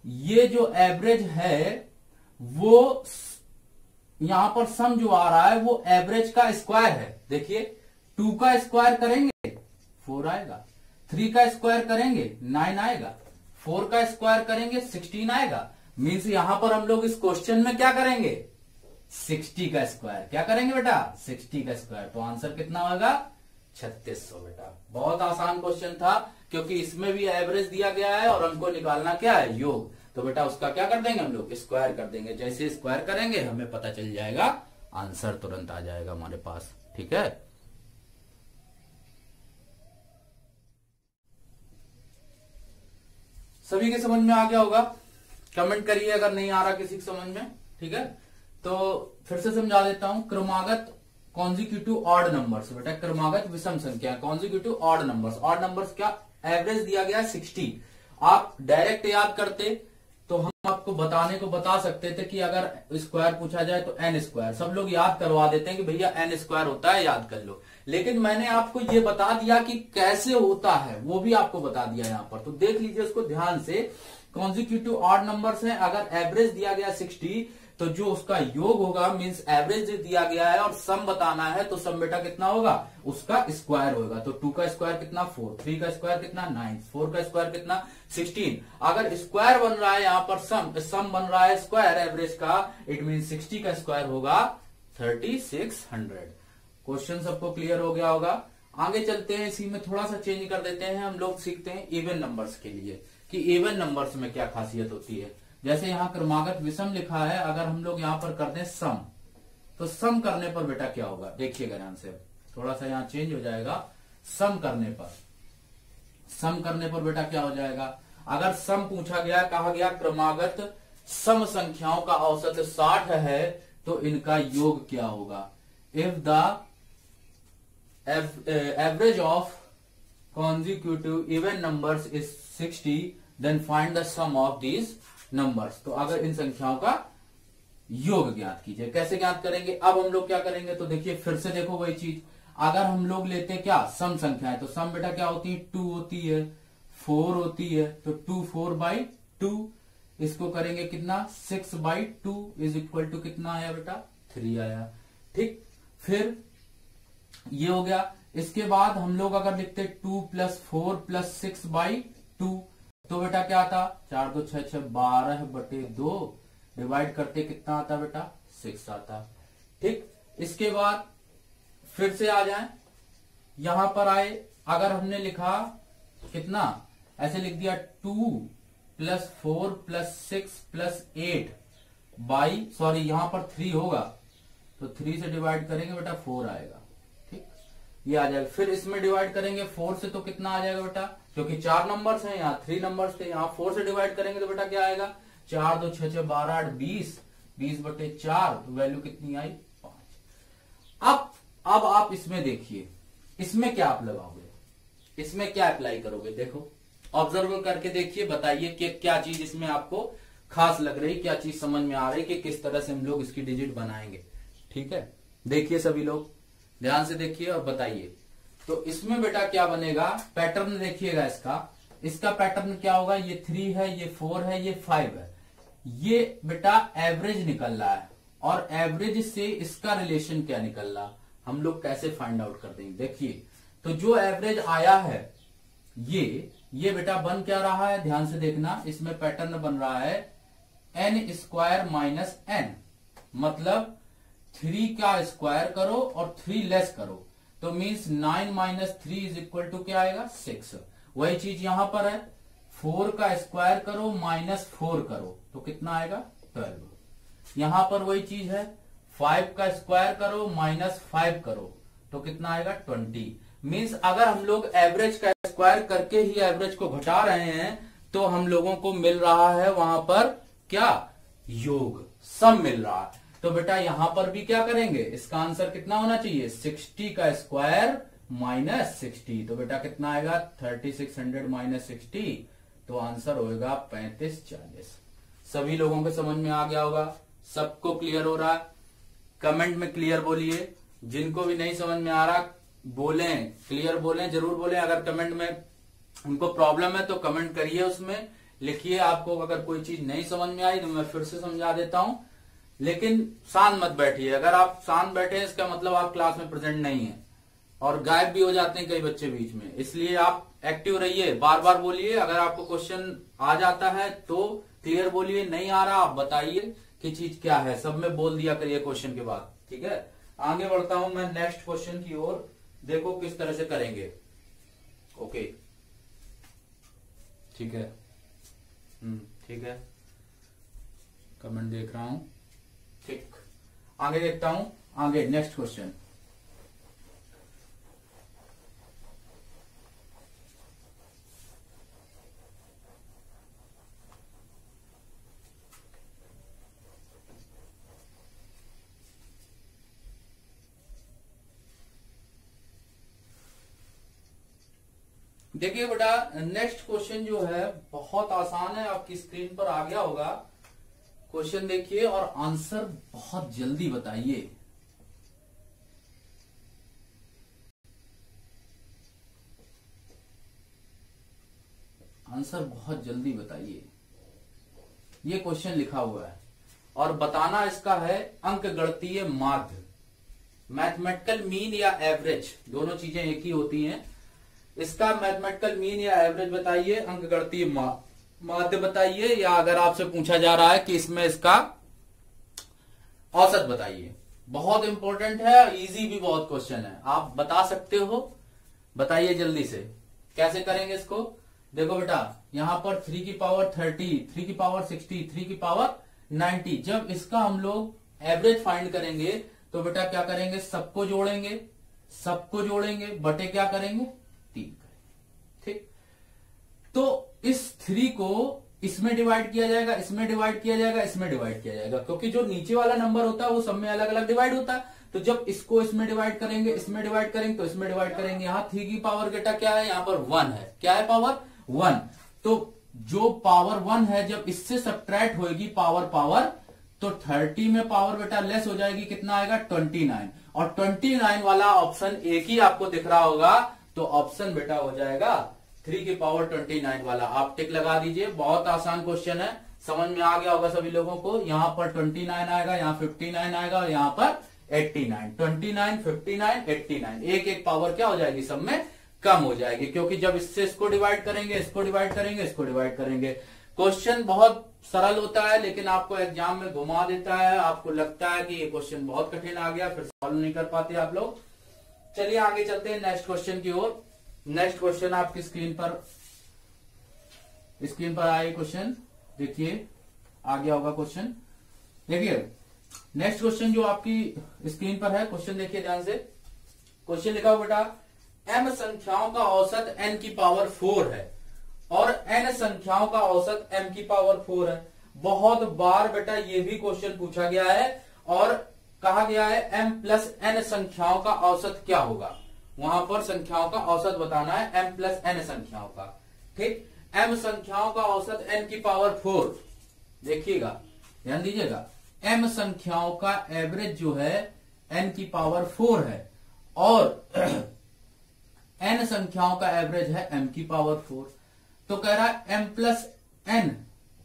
ये जो एवरेज है वो यहां पर सम जो आ रहा है वो एवरेज का स्क्वायर है। देखिए 2 का स्क्वायर करेंगे 4 आएगा, 3 का स्क्वायर करेंगे 9 आएगा, 4 का स्क्वायर करेंगे 16 आएगा। मीन्स यहां पर हम लोग इस क्वेश्चन में क्या करेंगे, 60 का स्क्वायर। क्या करेंगे बेटा, 60 का स्क्वायर। तो आंसर कितना होगा, 3600 बेटा। बहुत आसान क्वेश्चन था, क्योंकि इसमें भी एवरेज दिया गया है और हमको निकालना क्या है, योग। तो बेटा उसका क्या कर देंगे हम लोग, स्क्वायर कर देंगे। जैसे स्क्वायर करेंगे हमें पता चल जाएगा, आंसर तुरंत आ जाएगा हमारे पास। ठीक है, सभी के समझ में आ गया होगा। कमेंट करिए अगर नहीं आ रहा किसी के समझ में। ठीक है, तो फिर से समझा देता हूं। क्रमागत कॉन्जिक्यूटिव ऑड नंबर्स, बेटा क्रमागत विषम संख्या, consecutive odd numbers. Odd numbers क्या, एवरेज दिया गया 60। आप डायरेक्ट याद करते तो हम आपको बता सकते थे कि अगर स्क्वायर पूछा जाए तो n स्क्वायर, सब लोग याद करवा देते हैं कि भैया n स्क्वायर होता है, याद कर लो। लेकिन मैंने आपको ये बता दिया कि कैसे होता है, वो भी आपको बता दिया यहाँ पर। तो देख लीजिए उसको ध्यान से। कॉन्जिक्यूटिव ऑड नंबर्स हैं, अगर एवरेज दिया गया 60 तो जो उसका योग होगा, मींस एवरेज दिया गया है और सम बताना है, तो सम बेटा कितना होगा, उसका स्क्वायर होगा। तो 2 का स्क्वायर कितना 4, 3 का स्क्वायर कितना 9, 4 का स्क्वायर कितना 16। अगर स्क्वायर बन रहा है यहाँ पर सम बन रहा है स्क्वायर एवरेज का, इट मीन 60 का स्क्वायर होगा 3600। क्वेश्चन सबको क्लियर हो गया होगा। आगे चलते हैं, इसी में थोड़ा सा चेंज कर देते हैं। हम लोग सीखते हैं इवन नंबर्स के लिए कि इवन नंबर्स में क्या खासियत होती है। जैसे यहाँ क्रमागत विषम लिखा है, अगर हम लोग यहाँ पर कर दें सम, तो सम करने पर बेटा क्या होगा, देखिएगा ध्यान से। थोड़ा सा यहाँ चेंज हो जाएगा। सम करने पर बेटा क्या हो जाएगा, अगर सम पूछा गया, कहा गया क्रमागत सम संख्याओं का औसत 60 है, तो इनका योग क्या होगा। If the average of consecutive even numbers is 60, then find the sum of these numbers। तो अगर इन संख्याओं का योग ज्ञात कीजिए। कैसे ज्ञात करेंगे, अब हम लोग क्या करेंगे, तो देखिए फिर से देखो वही चीज। अगर हम लोग लेते हैं क्या, सम संख्याएं, तो सम बेटा क्या होती है, 2 होती है, 4 होती है। तो 2 4/2, इसको करेंगे कितना 6/2 इज इक्वल टू कितना आया बेटा 3 आया। ठीक, फिर ये हो गया। इसके बाद हम लोग अगर लिखते 2 + 4 + 6/2, तो बेटा क्या आता, 4 2 6 6 12/2, डिवाइड करते कितना आता बेटा 6 आता। ठीक, इसके बाद फिर से आ जाए, यहां पर आए, अगर हमने लिखा कितना, ऐसे लिख दिया 2 + 4 + 6 + 8 सॉरी यहां पर 3 होगा, तो 3 से डिवाइड करेंगे बेटा 4 आएगा। ये आ जाएगा। फिर इसमें डिवाइड करेंगे 4 से, तो कितना आ जाएगा बेटा, क्योंकि 4 नंबर्स हैं, यहाँ 3 नंबर्स थे, यहाँ 4 से डिवाइड करेंगे तो बेटा क्या आएगा, 4 2 6 6 12 8 20, 20/4, तो वैल्यू कितनी आई 5। अब आप इसमें देखिए, इसमें क्या आप लगाओगे, इसमें क्या अप्लाई करोगे, देखो ऑब्जर्व करके देखिए, बताइए कि क्या चीज इसमें आपको खास लग रही, क्या चीज समझ में आ रही कि किस तरह से हम लोग इसकी डिजिट बनाएंगे। ठीक है, देखिए सभी लोग ध्यान से देखिए और बताइए। तो इसमें बेटा क्या बनेगा, पैटर्न देखिएगा इसका। इसका पैटर्न क्या होगा, ये 3 है, ये 4 है, ये 5 है, ये बेटा एवरेज निकल रहा है, और एवरेज से इसका रिलेशन क्या निकल रहा, हम लोग कैसे फाइंड आउट कर देंगे। देखिए, तो जो एवरेज आया है ये बेटा बन क्या रहा है, ध्यान से देखना, इसमें पैटर्न बन रहा है n स्क्वायर माइनस n, मतलब 3 का स्क्वायर करो और 3 लेस करो, तो means 9 minus 3 is equal to क्या आएगा, 6। वही चीज यहां पर है, 4 का स्क्वायर करो माइनस 4 करो तो कितना आएगा, 12। यहां पर वही चीज है, 5 का स्क्वायर करो माइनस 5 करो तो कितना आएगा, 20। मीन्स अगर हम लोग एवरेज का स्क्वायर करके ही एवरेज को घटा रहे हैं तो हम लोगों को मिल रहा है वहां पर क्या, योग, सम मिल रहा है। तो बेटा यहां पर भी क्या करेंगे, इसका आंसर कितना होना चाहिए, 60 का स्क्वायर माइनस 60, तो बेटा कितना आएगा, 3600 माइनस 60, तो आंसर होगा 3540। सभी लोगों को समझ में आ गया होगा, सबको क्लियर हो रहा है, कमेंट में क्लियर बोलिए। जिनको भी नहीं समझ में आ रहा बोलें, क्लियर बोलें, जरूर बोलें। अगर कमेंट में उनको प्रॉब्लम है तो कमेंट करिए, उसमें लिखिए आपको अगर कोई चीज नहीं समझ में आई तो मैं फिर से समझा देता हूं, लेकिन शांत मत बैठिए। अगर आप शांत बैठे हैं इसका मतलब आप क्लास में प्रेजेंट नहीं है, और गायब भी हो जाते हैं कई बच्चे बीच में, इसलिए आप एक्टिव रहिए, बार बार बोलिए। अगर आपको क्वेश्चन आ जाता है तो क्लियर बोलिए, नहीं आ रहा आप बताइए कि चीज क्या है, सब में बोल दिया करिए क्वेश्चन के बाद, ठीक है। आगे बढ़ता हूं मैं नेक्स्ट क्वेश्चन की ओर, देखो किस तरह से करेंगे। ओके, ठीक है, ठीक है, कमेंट देख रहा हूं, ठीक। आगे देखता हूं, आगे नेक्स्ट क्वेश्चन। देखिए बेटा, नेक्स्ट क्वेश्चन जो है बहुत आसान है, आपकी स्क्रीन पर आ गया होगा। क्वेश्चन देखिए और आंसर बहुत जल्दी बताइए। आंसर बहुत जल्दी बताइए। ये क्वेश्चन लिखा हुआ है और बताना इसका है अंक गणितीय माध्य, मैथमेटिकल मीन या एवरेज, दोनों चीजें एक ही होती हैं। इसका मैथमेटिकल मीन या एवरेज बताइए, अंक गणितीय माध्य बताइए, या अगर आपसे पूछा जा रहा है कि इसमें इसका औसत बताइए। बहुत इंपॉर्टेंट है, इजी भी बहुत क्वेश्चन है, आप बता सकते हो, बताइए जल्दी से। कैसे करेंगे इसको, देखो बेटा, यहां पर 3 की पावर 30, 3 की पावर 60, 3 की पावर 90, जब इसका हम लोग एवरेज फाइंड करेंगे तो बेटा क्या करेंगे, सबको जोड़ेंगे, सबको जोड़ेंगे, बटे क्या करेंगे, 3 करेंगे, ठीक। तो इस 3 को इसमें डिवाइड किया जाएगा, इसमें डिवाइड किया जाएगा, इसमें डिवाइड किया जाएगा, क्योंकि जो नीचे वाला नंबर होता है वो सब में अलग अलग डिवाइड होता है। तो जब इसको इसमें डिवाइड करेंगे, इसमें डिवाइड करेंगे, तो इसमें डिवाइड करेंगे। यहाँ 3 की पावर बेटा क्या है, यहाँ पर 1 है, क्या है, पावर 1। तो जो पावर 1 है जब इससे सब्ट्रैक्ट होगी पावर, तो 30 में पावर बेटा लेस हो जाएगी, कितना आएगा, 29, और 29 वाला ऑप्शन एक ही आपको दिख रहा होगा, तो ऑप्शन बेटा हो जाएगा 3 की पावर 29 वाला। आप टिक लगा दीजिए, बहुत आसान क्वेश्चन है, समझ में आ गया होगा सभी लोगों को। यहां पर 29 आएगा, यहाँ 59 आएगा, और यहाँ पर 89, 29, 59, 89, एक एक पावर क्या हो जाएगी, सब में कम हो जाएगी, क्योंकि जब इससे इसको डिवाइड करेंगे, इसको डिवाइड करेंगे, इसको डिवाइड करेंगे। क्वेश्चन बहुत सरल होता है, लेकिन आपको एग्जाम में घुमा देता है, आपको लगता है कि ये क्वेश्चन बहुत कठिन आ गया, फिर सॉल्व नहीं कर पाते आप लोग। चलिए आगे चलते हैं नेक्स्ट क्वेश्चन की ओर। नेक्स्ट क्वेश्चन आपकी स्क्रीन पर आए क्वेश्चन, देखिए आ गया होगा क्वेश्चन। देखिए नेक्स्ट क्वेश्चन जो आपकी स्क्रीन पर है, क्वेश्चन देखिए ध्यान से। क्वेश्चन लिखा हुआ बेटा, m संख्याओं का औसत n की पावर 4 है और n संख्याओं का औसत m की पावर 4 है। बहुत बार बेटा ये भी क्वेश्चन पूछा गया है और कहा गया है m प्लस n संख्याओं का औसत क्या होगा, वहां पर संख्याओं का औसत बताना है, m प्लस n संख्याओं का, ठीक। m संख्याओं का औसत n की पावर 4, देखिएगा ध्यान दीजिएगा, m संख्याओं का एवरेज जो है n की पावर 4 है और n संख्याओं का एवरेज है m की पावर 4। तो कह रहा है m प्लस n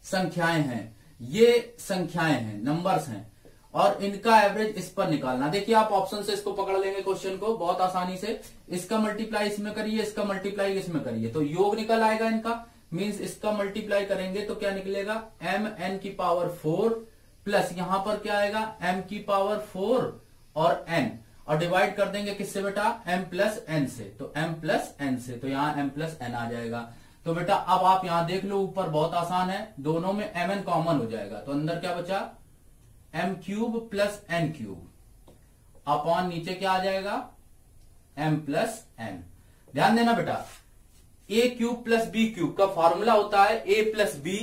संख्याएं हैं, ये संख्याएं हैं, नंबर्स हैं, और इनका एवरेज इस पर निकालना। देखिए आप ऑप्शन से इसको पकड़ लेंगे क्वेश्चन को बहुत आसानी से। इसका मल्टीप्लाई इसमें करिए, इसका मल्टीप्लाई इसमें करिए, तो योग निकल आएगा इनका। मींस इसका मल्टीप्लाई करेंगे तो क्या निकलेगा, mn की पावर 4 प्लस यहां पर क्या आएगा, m की पावर 4 और n, और डिवाइड कर देंगे किससे बेटा, m प्लस n से, तो m प्लस n से, तो यहाँ m प्लस n आ जाएगा। तो बेटा अब आप यहां देख लो, ऊपर बहुत आसान है, दोनों में mn कॉमन हो जाएगा, तो अंदर क्या बचा, m cube plus n cube upon नीचे क्या आ जाएगा, m प्लस n। ध्यान देना बेटा, a cube plus b cube का फॉर्मूला होता है a प्लस बी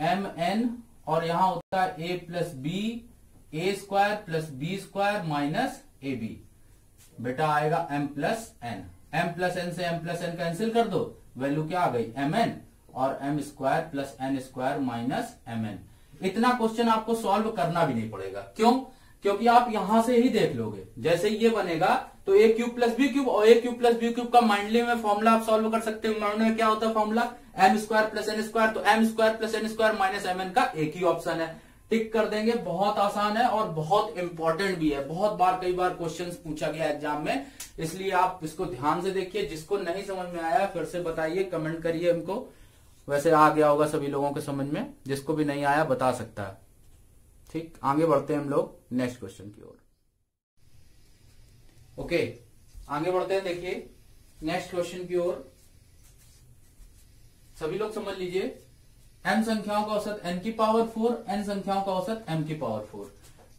mn, और यहां होता है a plus b a square plus b square minus a b. बेटा आएगा m plus n, m plus n से m प्लस n कैंसिल कर दो, वैल्यू क्या आ गई mn, और m square plus n square minus mn। इतना क्वेश्चन आपको सॉल्व करना भी नहीं पड़ेगा, क्यों, क्योंकि आप यहां से ही देख लोगे। जैसे ये बनेगा तो a cube plus b cube, और a cube plus b cube का माइंडली में फॉर्मूला आप सॉल्व कर सकते हो। माइंड में क्या होता है formula, m square plus n square, तो m square plus n square minus mn का एक ही ऑप्शन है, टिक कर देंगे। बहुत आसान है और बहुत इंपॉर्टेंट भी है, बहुत बार कई बार क्वेश्चंस पूछा गया एग्जाम में, इसलिए आप इसको ध्यान से देखिए। जिसको नहीं समझ में आया फिर से बताइए, कमेंट करिए हमको। वैसे आ गया होगा सभी लोगों के समझ में, जिसको भी नहीं आया बता सकता है। ठीक, आगे बढ़ते हैं हम लोग नेक्स्ट क्वेश्चन की ओर। ओके, आगे बढ़ते हैं, देखिए नेक्स्ट क्वेश्चन की ओर। सभी लोग समझ लीजिए, n संख्याओं का औसत n की पावर 4, n संख्याओं का औसत m की पावर 4।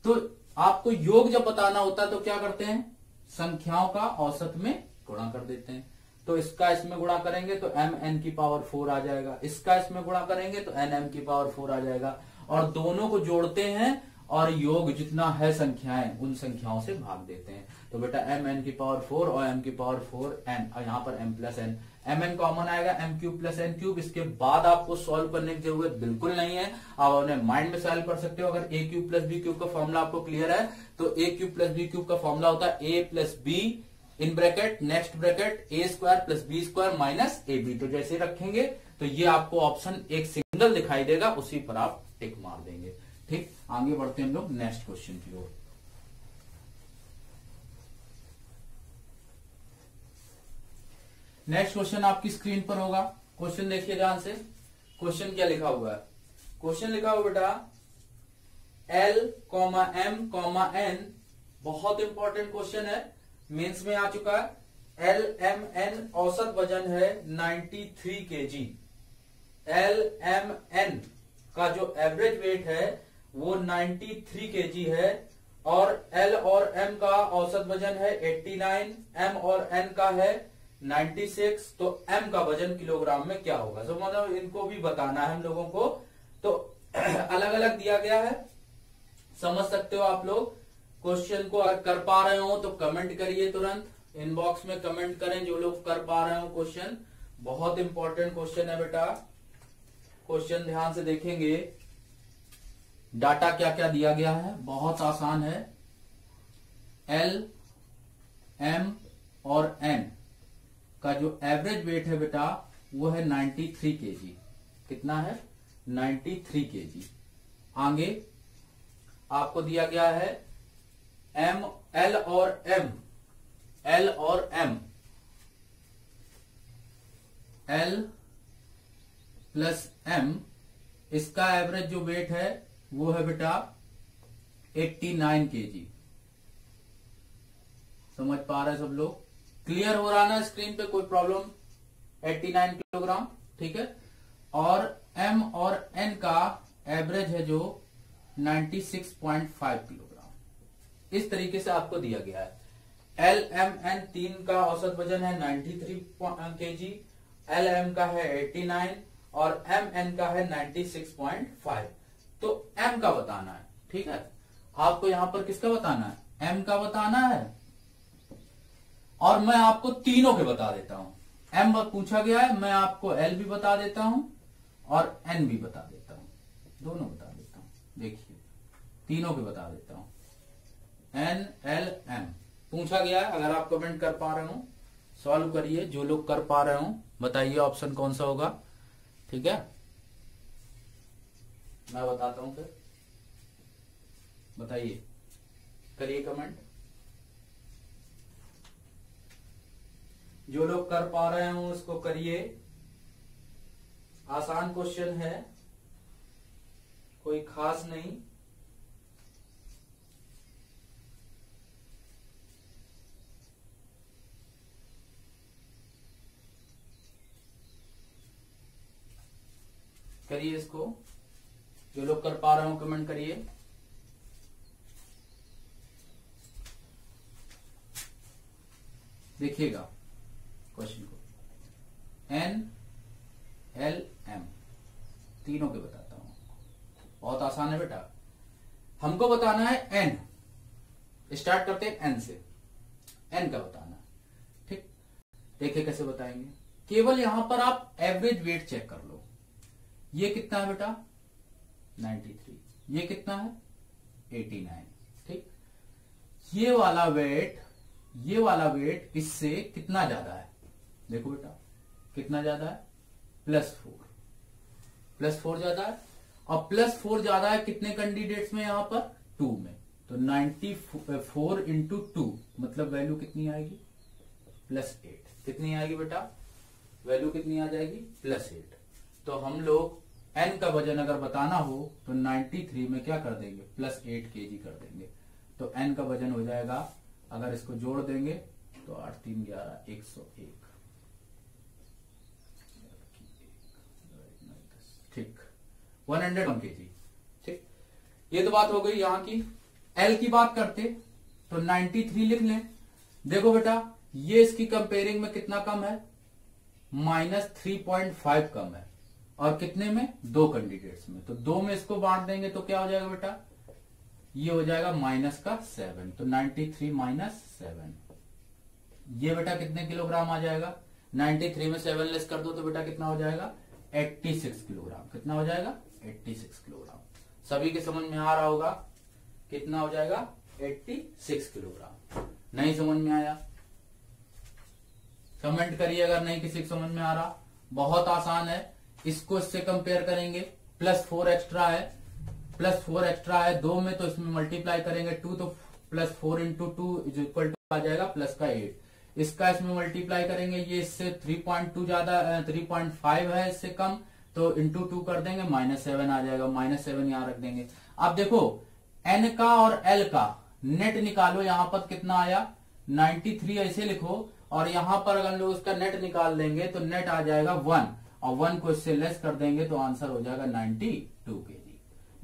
तो आपको योग जब बताना होता है तो क्या करते हैं, संख्याओं का औसत में गुणा कर देते हैं। तो इसका इसमें गुणा करेंगे तो m n की पावर 4 आ जाएगा, इसका इसमें गुणा करेंगे तो n m की पावर 4 आ जाएगा, और दोनों को जोड़ते हैं और योग जितना है संख्याएं उन संख्याओं से भाग देते हैं। तो बेटा m n की पावर 4 और m की पावर 4 n, और यहाँ पर m plus n, m n common आएगा, m cube plus n cube. इसके बाद आपको सॉल्व करने की जरूरत बिल्कुल नहीं है, आप अपने माइंड में सॉल्व कर सकते हो। अगर a cube plus b cube का फॉर्मूला आपको क्लियर है तो a cube plus b cube का फॉर्मूला होता है a plus b in bracket next bracket a square plus b square minus a b. तो जैसे रखेंगे तो ये आपको ऑप्शन एक सिंगल दिखाई देगा, उसी पर आप टिक मार देंगे। ठीक, आगे बढ़ते हैं हम लोग नेक्स्ट क्वेश्चन की ओर। नेक्स्ट क्वेश्चन आपकी स्क्रीन पर होगा, क्वेश्चन देखिए ध्यान से। क्वेश्चन क्या लिखा हुआ है, क्वेश्चन लिखा हुआ बेटा L, M, N, बहुत इंपॉर्टेंट क्वेश्चन है, मेंस में आ चुका है। L, M, N औसत वजन है 93 kg। L, M, N का जो एवरेज वेट है वो 93 kg है, और L और M का औसत वजन है 89, M और N का है 96। तो M का वजन किलोग्राम में क्या होगा, तो मतलब इनको भी बताना है हम लोगों को। तो अलग अलग दिया गया है, समझ सकते हो आप लोग क्वेश्चन को। अगर कर पा रहे हो तो कमेंट करिए, तुरंत इनबॉक्स में कमेंट करें जो लोग कर पा रहे हो क्वेश्चन। बहुत इंपॉर्टेंट क्वेश्चन है बेटा, क्वेश्चन ध्यान से देखेंगे। डाटा क्या क्या दिया गया है, बहुत आसान है। L, M और N का जो एवरेज वेट है बेटा वो है 93 kg। कितना है, 93 kg। आगे आपको दिया गया है L और M, L प्लस M, इसका एवरेज जो वेट है वो है बेटा 89 kg। समझ पा रहे हैं सब लोग, क्लियर हो रहा ना स्क्रीन पे, कोई प्रॉब्लम, 89 किलोग्राम, ठीक है। और M और N का एवरेज है जो 96.5 किलोग्राम। इस तरीके से आपको दिया गया है। L, M, N तीन का औसत वजन है 93 kg, L, M का है 89 और M, N का है 96.5। तो M का बताना है, ठीक है। आपको यहां पर किसका बताना है, M का बताना है, और मैं आपको तीनों के बता देता हूं। M पूछा गया है, मैं आपको L भी बता देता हूं और N भी बता देता हूं, दोनों बता देता हूं। देखिए तीनों के बता देता हूं, N, L, M पूछा गया है। अगर आप कमेंट कर पा रहे हो सॉल्व करिए, जो लोग कर पा रहे हो बताइए ऑप्शन कौन सा होगा। ठीक है, मैं बताता हूं, फिर बताइए, करिए कमेंट। जो लोग कर पा रहे हो उसको करिए, आसान क्वेश्चन है, कोई खास नहीं। करिए इसको, जो लोग कर पा रहे हो कमेंट करिए। देखिएगा क्वेश्चन को, एन एल एम तीनों के बताता हूं, बहुत आसान है बेटा। हमको बताना है एन, स्टार्ट करते हैं एन से, एन का बताना है। ठीक, देखिए कैसे बताएंगे। केवल यहां पर आप एवरेज वेट चेक कर लो। ये कितना है बेटा 93, ये कितना है 89। ठीक, ये वाला वेट इससे कितना ज्यादा है, देखो बेटा कितना ज्यादा है, +4 ज्यादा है। और +4 ज्यादा है कितने कैंडिडेट्स में, यहां पर 2 में। तो 94 इंटू 2 मतलब वैल्यू कितनी आएगी +8। कितनी आएगी बेटा, वैल्यू कितनी आ जाएगी +8। तो हम लोग n का वजन अगर बताना हो तो 93 में क्या कर देंगे, +8 kg कर देंगे। तो n का वजन हो जाएगा, अगर इसको जोड़ देंगे तो 8 3 11 101। ठीक, 101 kg। ठीक, ये तो बात हो गई यहाँ की। L की बात करते तो 93 लिख लें। देखो बेटा ये इसकी कंपेयरिंग में कितना कम है, -3.5 कम है। और कितने में, 2 कैंडिडेट्स में। तो 2 में इसको बांट देंगे तो क्या हो जाएगा बेटा, ये हो जाएगा -7। तो 93 - 7, ये बेटा कितने किलोग्राम आ जाएगा, 93 में 7 लेस कर दो तो बेटा कितना हो जाएगा 86 किलोग्राम। कितना हो जाएगा 86 किलोग्राम। सभी के समझ में आ रहा होगा, कितना हो जाएगा 86 किलोग्राम। नहीं समझ में आया कमेंट करिए, अगर नहीं किसी को समझ में आ रहा। बहुत आसान है, इसको इससे कंपेयर करेंगे, +4 एक्स्ट्रा है 2 में, तो इसमें मल्टीप्लाई करेंगे 2, तो +4 इंटू 2 = आ जाएगा +8। इसका इसमें मल्टीप्लाई करेंगे, ये इससे 3.2 ज्यादा 3.5 है, इससे कम, तो इंटू 2 कर देंगे -7 आ जाएगा। -7 यहां रख देंगे। अब देखो n का और l का नेट निकालो, यहां पर कितना आया 93 ऐसे लिखो, और यहां पर अगर लोग उसका नेट निकाल लेंगे तो नेट आ जाएगा 1, और 1 को इससे लेस कर देंगे तो आंसर हो जाएगा 92 kg।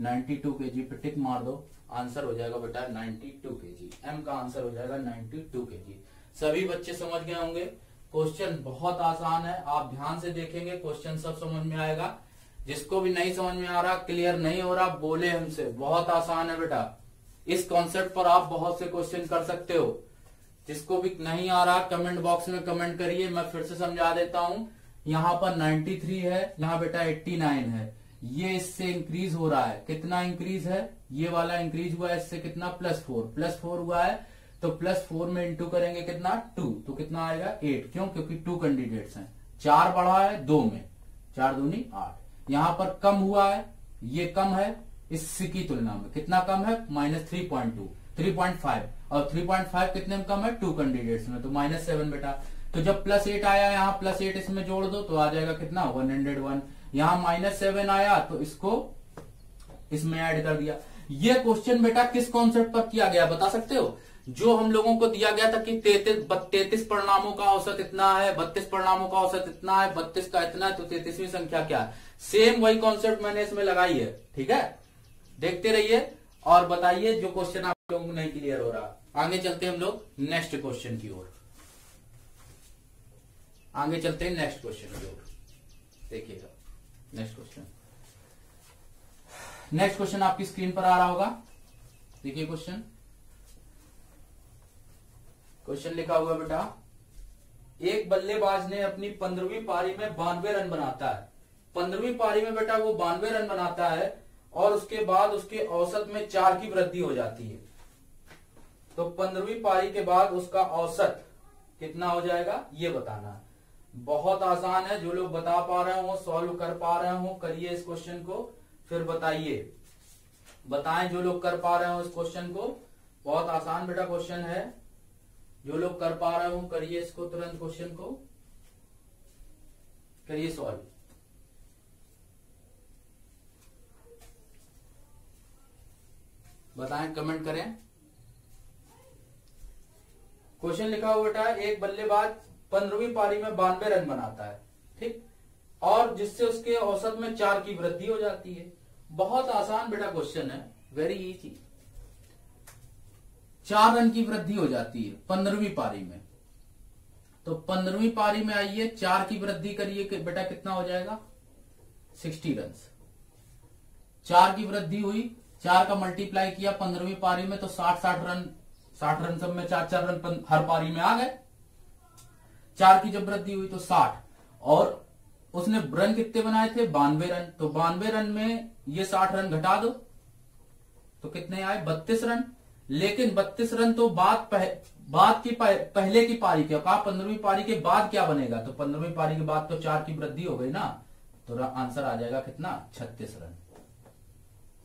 92 kg पे टिक मार दो, आंसर हो जाएगा बेटा 92 kg। m का आंसर हो जाएगा 92 kg। सभी बच्चे समझ गए होंगे। क्वेश्चन बहुत आसान है, आप ध्यान से देखेंगे क्वेश्चन सब समझ में आएगा। जिसको भी नहीं समझ में आ रहा, क्लियर नहीं हो रहा, बोले हमसे। बहुत आसान है बेटा, इस कॉन्सेप्ट पर आप बहुत से क्वेश्चन कर सकते हो। जिसको भी नहीं आ रहा कमेंट बॉक्स में कमेंट करिए, मैं फिर से समझा देता हूं। यहाँ पर 93 है, यहाँ बेटा 89 है, ये इससे इंक्रीज हो रहा है। कितना इंक्रीज है, ये वाला इंक्रीज हुआ है इससे कितना +4 हुआ है। तो +4 में इंटू करेंगे कितना 2, तो कितना आएगा 8। क्यों, क्योंकि 2 कैंडिडेट्स हैं। 4 बढ़ा है 2 में, 4 दूनी 8। यहाँ पर कम हुआ है, ये कम है इसकी की तुलना में। कितना कम है -3.2 3.5, और 3.5 कितने में कम है 2 कैंडिडेट्स में, तो -7 बेटा। तो जब +8 आया, यहाँ +8 इसमें जोड़ दो तो आ जाएगा कितना 101। यहाँ -7 आया तो इसको इसमें ऐड कर दिया। ये क्वेश्चन बेटा किस कॉन्सेप्ट पर किया गया बता सकते हो? जो हम लोगों को दिया गया था कि 33 परिणामों का औसत इतना है, 32 परिणामों का औसत इतना है, 32 का इतना है, तो 33वीं संख्या क्या है। सेम वही कॉन्सेप्ट मैंने इसमें लगाई है। ठीक है, देखते रहिए और बताइए जो क्वेश्चन आप लोगों को नहीं क्लियर हो रहा। आगे चलते हैं हम लोग नेक्स्ट क्वेश्चन की ओर। आगे चलते हैं नेक्स्ट क्वेश्चन की ओर। देखिएगा नेक्स्ट क्वेश्चन आपकी स्क्रीन पर आ रहा होगा। देखिए क्वेश्चन लिखा हुआ बेटा, एक बल्लेबाज ने अपनी 15वीं पारी में 92 रन बनाता है। 15वीं पारी में बेटा वो 92 रन बनाता है और उसके बाद उसके औसत में 4 की वृद्धि हो जाती है। तो 15वीं पारी के बाद उसका औसत कितना हो जाएगा ये बताना है। बहुत आसान है, जो लोग बता पा रहे हो, सॉल्व कर पा रहे हो, करिए इस क्वेश्चन को, फिर बताइए, बताएं जो लोग कर पा रहे हो इस क्वेश्चन को। बहुत आसान बेटा क्वेश्चन है, जो लोग कर पा रहे हो करिए इसको, तुरंत क्वेश्चन को करिए सॉल्व। बताएं, कमेंट करें। क्वेश्चन लिखा हुआ बेटा, एक बल्लेबाज 15वीं पारी में 92 रन बनाता है, ठीक, और जिससे उसके औसत में 4 की वृद्धि हो जाती है। बहुत आसान बेटा क्वेश्चन है, वेरी इजी। 4 रन की वृद्धि हो जाती है 15वीं पारी में, तो 15वीं पारी में आइए 4 की वृद्धि करिए कि बेटा कितना हो जाएगा 60 रन। 4 की वृद्धि हुई, 4 का मल्टीप्लाई किया 15वीं पारी में तो 60 रन, 60 रन सब में 4 रन हर पारी में आ गए। 4 की जब वृद्धि हुई तो 60, और उसने रन कितने बनाए थे 92 रन, तो 92 रन में ये 60 रन घटा दो तो कितने आए 32 रन। लेकिन 32 रन तो पहले की पारी के, कहा 15वीं पारी के बाद क्या बनेगा, तो 15वीं पारी के बाद तो 4 की वृद्धि हो गई ना, तो आंसर आ जाएगा कितना 36 रन।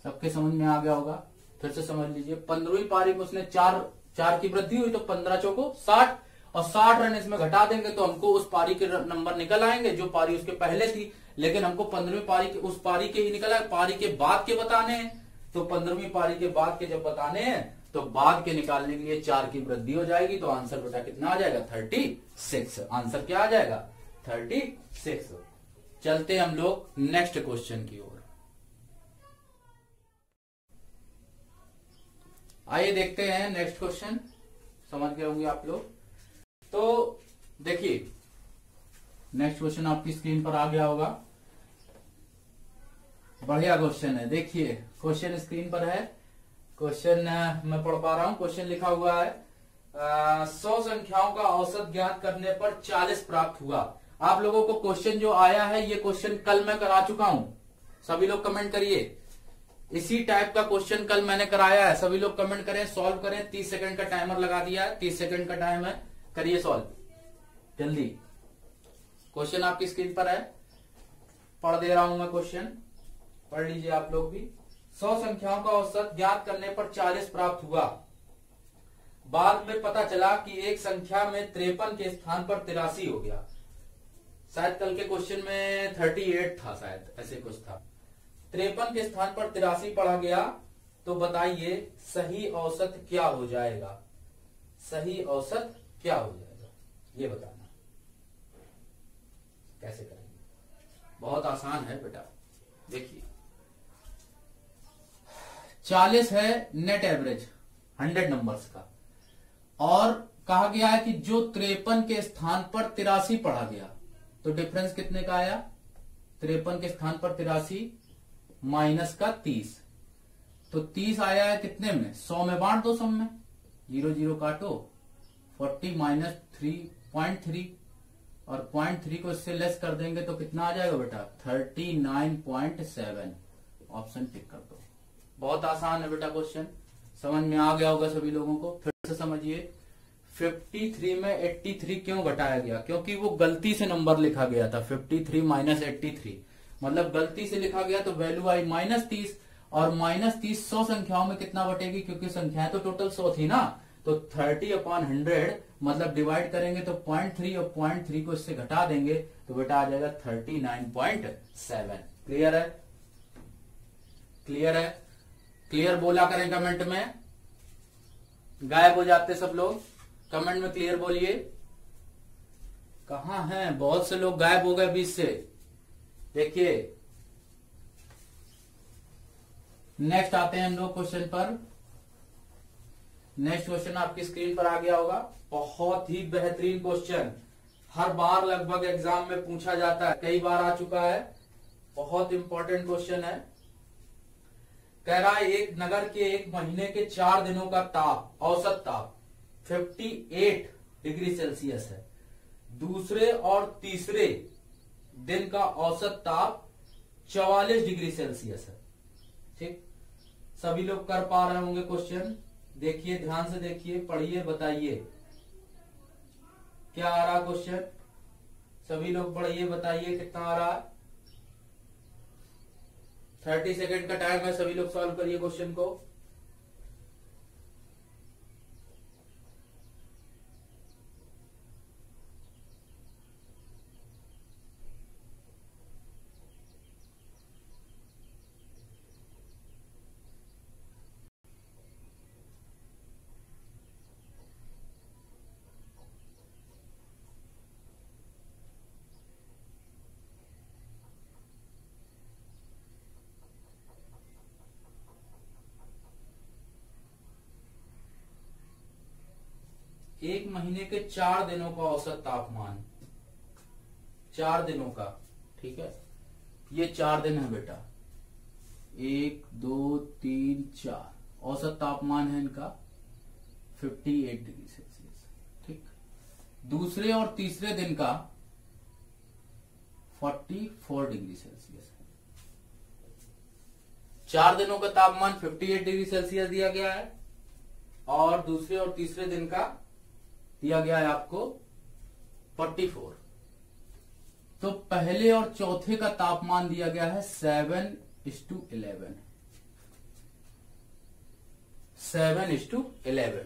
सबके समझ में आ गया होगा, फिर से समझ लीजिए। 15वीं पारी में उसने 4 की वृद्धि हुई तो 15 चौको 60, और 60 रन इसमें घटा देंगे तो हमको उस पारी के नंबर निकल आएंगे जो पारी उसके पहले थी। लेकिन हमको 15वीं पारी के उस पारी के ही निकल आए, पारी के बाद के बताने हैं, तो 15वीं पारी के बाद के जब बताने हैं तो बाद के निकालने के लिए 4 की वृद्धि हो जाएगी, तो आंसर बेटा कितना आ जाएगा 36। आंसर क्या आ जाएगा 36। चलते हम लोग नेक्स्ट क्वेश्चन की ओर। आइए देखते हैं नेक्स्ट क्वेश्चन, समझ गए होंगे आप लोग। तो देखिए नेक्स्ट क्वेश्चन आपकी स्क्रीन पर आ गया होगा, बढ़िया क्वेश्चन है। देखिए क्वेश्चन स्क्रीन पर है, क्वेश्चन मैं पढ़ पा रहा हूं। क्वेश्चन लिखा हुआ है 100 संख्याओं का औसत ज्ञात करने पर 40 प्राप्त हुआ। आप लोगों को क्वेश्चन जो आया है ये क्वेश्चन कल मैं करा चुका हूं, सभी लोग कमेंट करिए। इसी टाइप का क्वेश्चन कल मैंने कराया है, सभी लोग कमेंट करें, सॉल्व करें। 30 सेकंड का टाइमर लगा दिया है, 30 सेकंड का टाइम है, करिए सॉल्व जल्दी। क्वेश्चन आपकी स्क्रीन पर है, पढ़ दे रहा हूं मैं क्वेश्चन, पढ़ लीजिए आप लोग भी। 100 संख्याओं का औसत ज्ञात करने पर 40 प्राप्त हुआ। बाद में पता चला कि एक संख्या में 53 के स्थान पर 83 हो गया। शायद कल के क्वेश्चन में 38 था, शायद ऐसे कुछ था। 53 के स्थान पर 83 पढ़ा गया, तो बताइए सही औसत क्या हो जाएगा, सही औसत क्या हो जाएगा ये बताना। कैसे करेंगे, बहुत आसान है बेटा। देखिए 40 है नेट एवरेज 100 नंबर्स का, और कहा गया है कि जो 53 के स्थान पर 83 पढ़ा गया, तो डिफरेंस कितने का आया 53 के स्थान पर 83 माइनस का 30, तो 30 आया है कितने में 100 में बांट दो, सब में 0 0 काटो, 40 माइनस 3.3, और 0.3 को इससे लेस कर देंगे तो कितना आ जाएगा बेटा 39.7। ऑप्शन टिक कर दो। बहुत आसान है बेटा क्वेश्चन, समझ में आ गया होगा सभी लोगों को। फिर से समझिए 53 में 83 क्यों घटाया गया, क्योंकि वो गलती से नंबर लिखा गया था। 53 माइनस 83 मतलब गलती से लिखा गया, तो वैल्यू आई -30, और -30 100 संख्याओं में कितना बटेगी, क्योंकि संख्याएं तो टोटल 100 थी ना, तो 30/100 मतलब डिवाइड करेंगे तो 0.3, और 0.3 को इससे घटा देंगे तो बेटा आ जाएगा 39.7। क्लियर है, क्लियर है, क्लियर बोला करें कमेंट में। गायब हो जाते सब लोग, कमेंट में क्लियर बोलिए। कहां हैं, बहुत से लोग गायब हो गए बीच से। देखिए नेक्स्ट आते हैं हम लोग क्वेश्चन पर। नेक्स्ट क्वेश्चन आपकी स्क्रीन पर आ गया होगा, बहुत ही बेहतरीन क्वेश्चन, हर बार लगभग एग्जाम में पूछा जाता है, कई बार आ चुका है, बहुत इंपॉर्टेंट क्वेश्चन है। कह रहा है एक नगर के एक महीने के 4 दिनों का ताप, औसत ताप 58 डिग्री सेल्सियस है। दूसरे और तीसरे दिन का औसत ताप 44 डिग्री सेल्सियस है। ठीक, सभी लोग कर पा रहे होंगे क्वेश्चन। देखिए ध्यान से देखिए, पढ़िए, बताइए। क्या आ रहा क्वेश्चन? सभी लोग पढ़िए, बताइए कितना आ रहा है। 30 सेकेंड का टाइम है, सभी लोग सॉल्व करिए क्वेश्चन को। एक महीने के 4 दिनों का औसत तापमान, 4 दिनों का, ठीक है, ये 4 दिन है बेटा, 1 2 3 4, औसत तापमान है इनका 58 डिग्री सेल्सियस, ठीक। दूसरे और तीसरे दिन का 44 डिग्री सेल्सियस। 4 दिनों का तापमान 58 डिग्री सेल्सियस दिया गया है और दूसरे और तीसरे दिन का दिया गया है आपको 44। तो पहले और चौथे का तापमान दिया गया है 7:11, 7:11।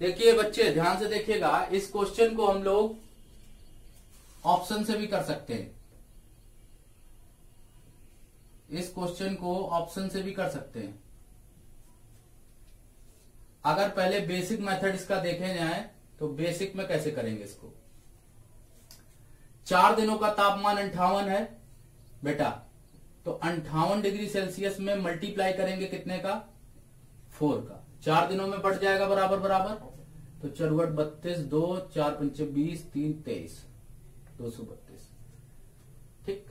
देखिए बच्चे ध्यान से देखिएगा, इस क्वेश्चन को हम लोग ऑप्शन से भी कर सकते हैं, इस क्वेश्चन को ऑप्शन से भी कर सकते हैं। अगर पहले बेसिक मेथड इसका देखे जाए तो बेसिक में कैसे करेंगे इसको। 4 दिनों का तापमान 58 है बेटा, तो 58 डिग्री सेल्सियस में मल्टीप्लाई करेंगे कितने का, 4 का। 4 दिनों में बढ़ जाएगा बराबर बराबर, तो 4 32, 2 4 5 20, 3 23, 232, ठीक।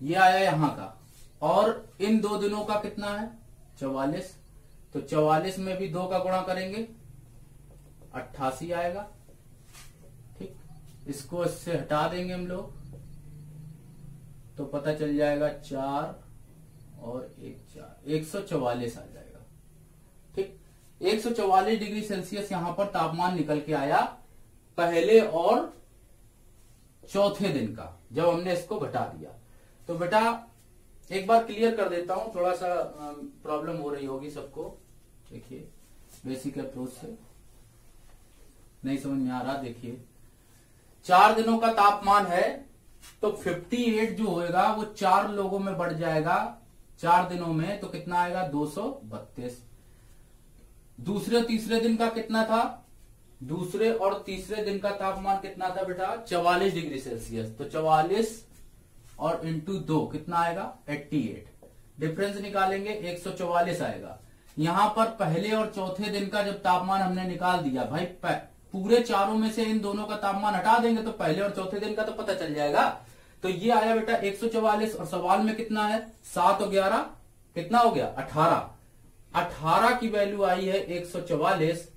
ये आया यहां का। और इन 2 दिनों का कितना है, 44, तो 44 में भी 2 का गुणा करेंगे 88 आएगा, ठीक। इसको इससे हटा देंगे हम लोग तो पता चल जाएगा 4 और 1 4, 144 आ जाएगा, ठीक। 144 डिग्री सेल्सियस यहां पर तापमान निकल के आया पहले और चौथे दिन का, जब हमने इसको घटा दिया। तो बेटा एक बार क्लियर कर देता हूं, थोड़ा सा प्रॉब्लम हो रही होगी सबको। देखिए बेसिक अप्रोच से नहीं समझ में आ रहा, देखिए 4 दिनों का तापमान है तो 58 जो होएगा वो 4 लोगों में बढ़ जाएगा 4 दिनों में, तो कितना आएगा 232। दूसरे और तीसरे दिन का कितना था, दूसरे और तीसरे दिन का तापमान कितना था बेटा, 44 डिग्री सेल्सियस, तो 44 और इंटू 2 कितना आएगा 88, डिफरेंस निकालेंगे 144 आएगा। यहां पर पहले और चौथे दिन का जब तापमान हमने निकाल दिया, भाई पूरे चारों में से इन दोनों का तापमान हटा देंगे तो पहले और चौथे दिन का तो पता चल जाएगा। तो ये आया बेटा 144, और सवाल में कितना है 7 और 11 कितना हो गया 18, 18 की वैल्यू आई है 144,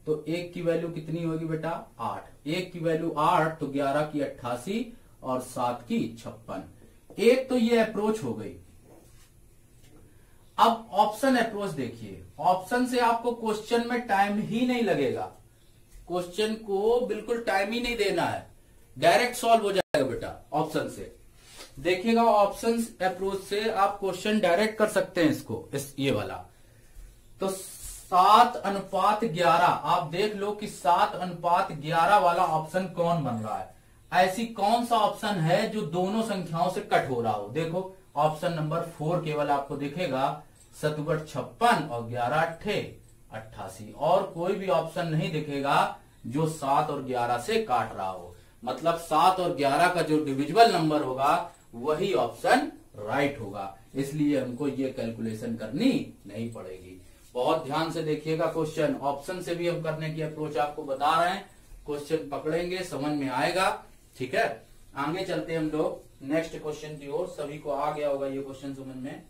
तो 1 की वैल्यू कितनी होगी बेटा 8, 1 की वैल्यू 8, तो 11 की 88 और 7 की 56। एक तो ये अप्रोच हो गई। अब ऑप्शन अप्रोच देखिए, ऑप्शन से आपको क्वेश्चन में टाइम ही नहीं लगेगा, क्वेश्चन को बिल्कुल टाइम ही नहीं देना है, डायरेक्ट सॉल्व हो जाएगा बेटा ऑप्शन से। देखिएगा ऑप्शन अप्रोच से आप क्वेश्चन डायरेक्ट कर सकते हैं इसको, ये वाला। तो 7:11 आप देख लो कि 7:11 वाला ऑप्शन कौन बन रहा है, ऐसी कौन सा ऑप्शन है जो दोनों संख्याओं से कट हो रहा हो। देखो ऑप्शन नंबर 4 केवल आपको दिखेगा, 7 56 और 11 88, और कोई भी ऑप्शन नहीं दिखेगा जो 7 और 11 से काट रहा हो। मतलब 7 और 11 का जो डिविजिबल नंबर होगा वही ऑप्शन राइट होगा, इसलिए हमको ये कैलकुलेशन करनी नहीं पड़ेगी। बहुत ध्यान से देखिएगा क्वेश्चन, ऑप्शन से भी हम करने की अप्रोच आपको बता रहे हैं, क्वेश्चन पकड़ेंगे समझ में आएगा, ठीक है। आगे चलते हैं हम लोग नेक्स्ट क्वेश्चन की ओर। सभी को आ गया होगा ये क्वेश्चन समझ में।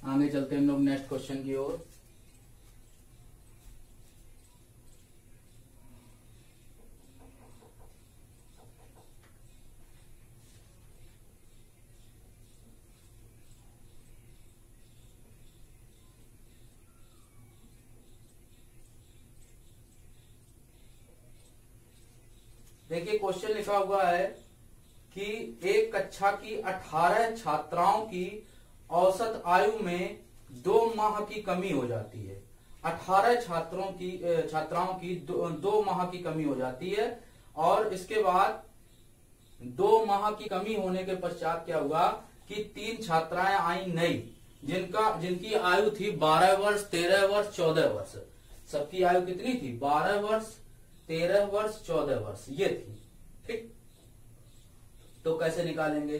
आगे चलते हैं हम लोग नेक्स्ट क्वेश्चन की ओर। देखिए क्वेश्चन लिखा हुआ है कि एक कक्षा की 18 छात्राओं की औसत आयु में 2 माह की कमी हो जाती है। 18 छात्राओं की 2 माह की कमी हो जाती है और इसके बाद 2 माह की कमी होने के पश्चात क्या हुआ कि 3 छात्राएं आई नई, जिनकी आयु थी 12 वर्ष, 13 वर्ष, 14 वर्ष। सबकी आयु कितनी थी? 12 वर्ष, 13 वर्ष, 14 वर्ष ये थी। ठीक, तो कैसे निकालेंगे?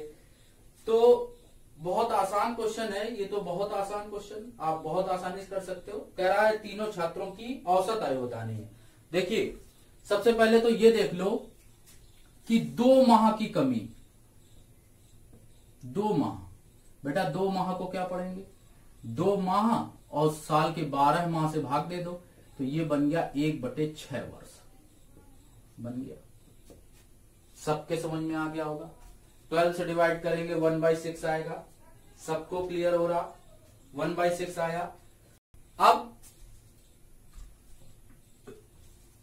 तो बहुत आसान क्वेश्चन है ये, तो बहुत आसान क्वेश्चन, आप बहुत आसानी से कर सकते हो। कह रहा है तीनों छात्रों की औसत आयु बतानी है। देखिए सबसे पहले तो ये देख लो कि 2 माह की कमी, 2 माह, बेटा 2 माह को क्या पढ़ेंगे? 2 माह और साल के 12 माह से भाग दे दो, तो ये बन गया 1/6 वर्ष बन गया। सबके समझ में आ गया होगा। 12 से डिवाइड करेंगे 1/6 आएगा। सबको क्लियर हो रहा? 1/6 आया। अब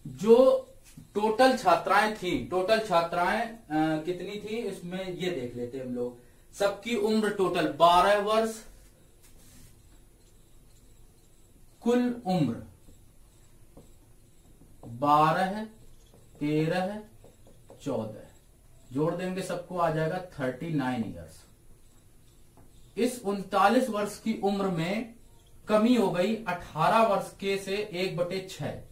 जो टोटल छात्राएं थी, टोटल छात्राएं कितनी थी इसमें ये देख लेते हैं हम लोग। सबकी उम्र टोटल 12 वर्ष, कुल उम्र 12, 13, 14 जोड़ देंगे सबको आ जाएगा 39 ईयर्स। इस 39 वर्ष की उम्र में कमी हो गई 18 वर्ष के से 1/6।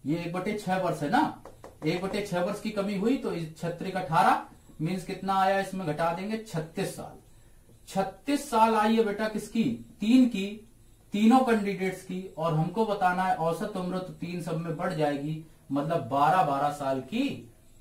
ये 1/6 वर्ष है ना, 1/6 वर्ष की कमी हुई तो 18 मीन्स कितना आया? इसमें घटा देंगे 36 साल। 36 साल आई है बेटा किसकी? 3 की, तीनों कैंडिडेट्स की। और हमको बताना है औसत उम्र, तो 3 सब में बढ़ जाएगी, मतलब 12-12 साल की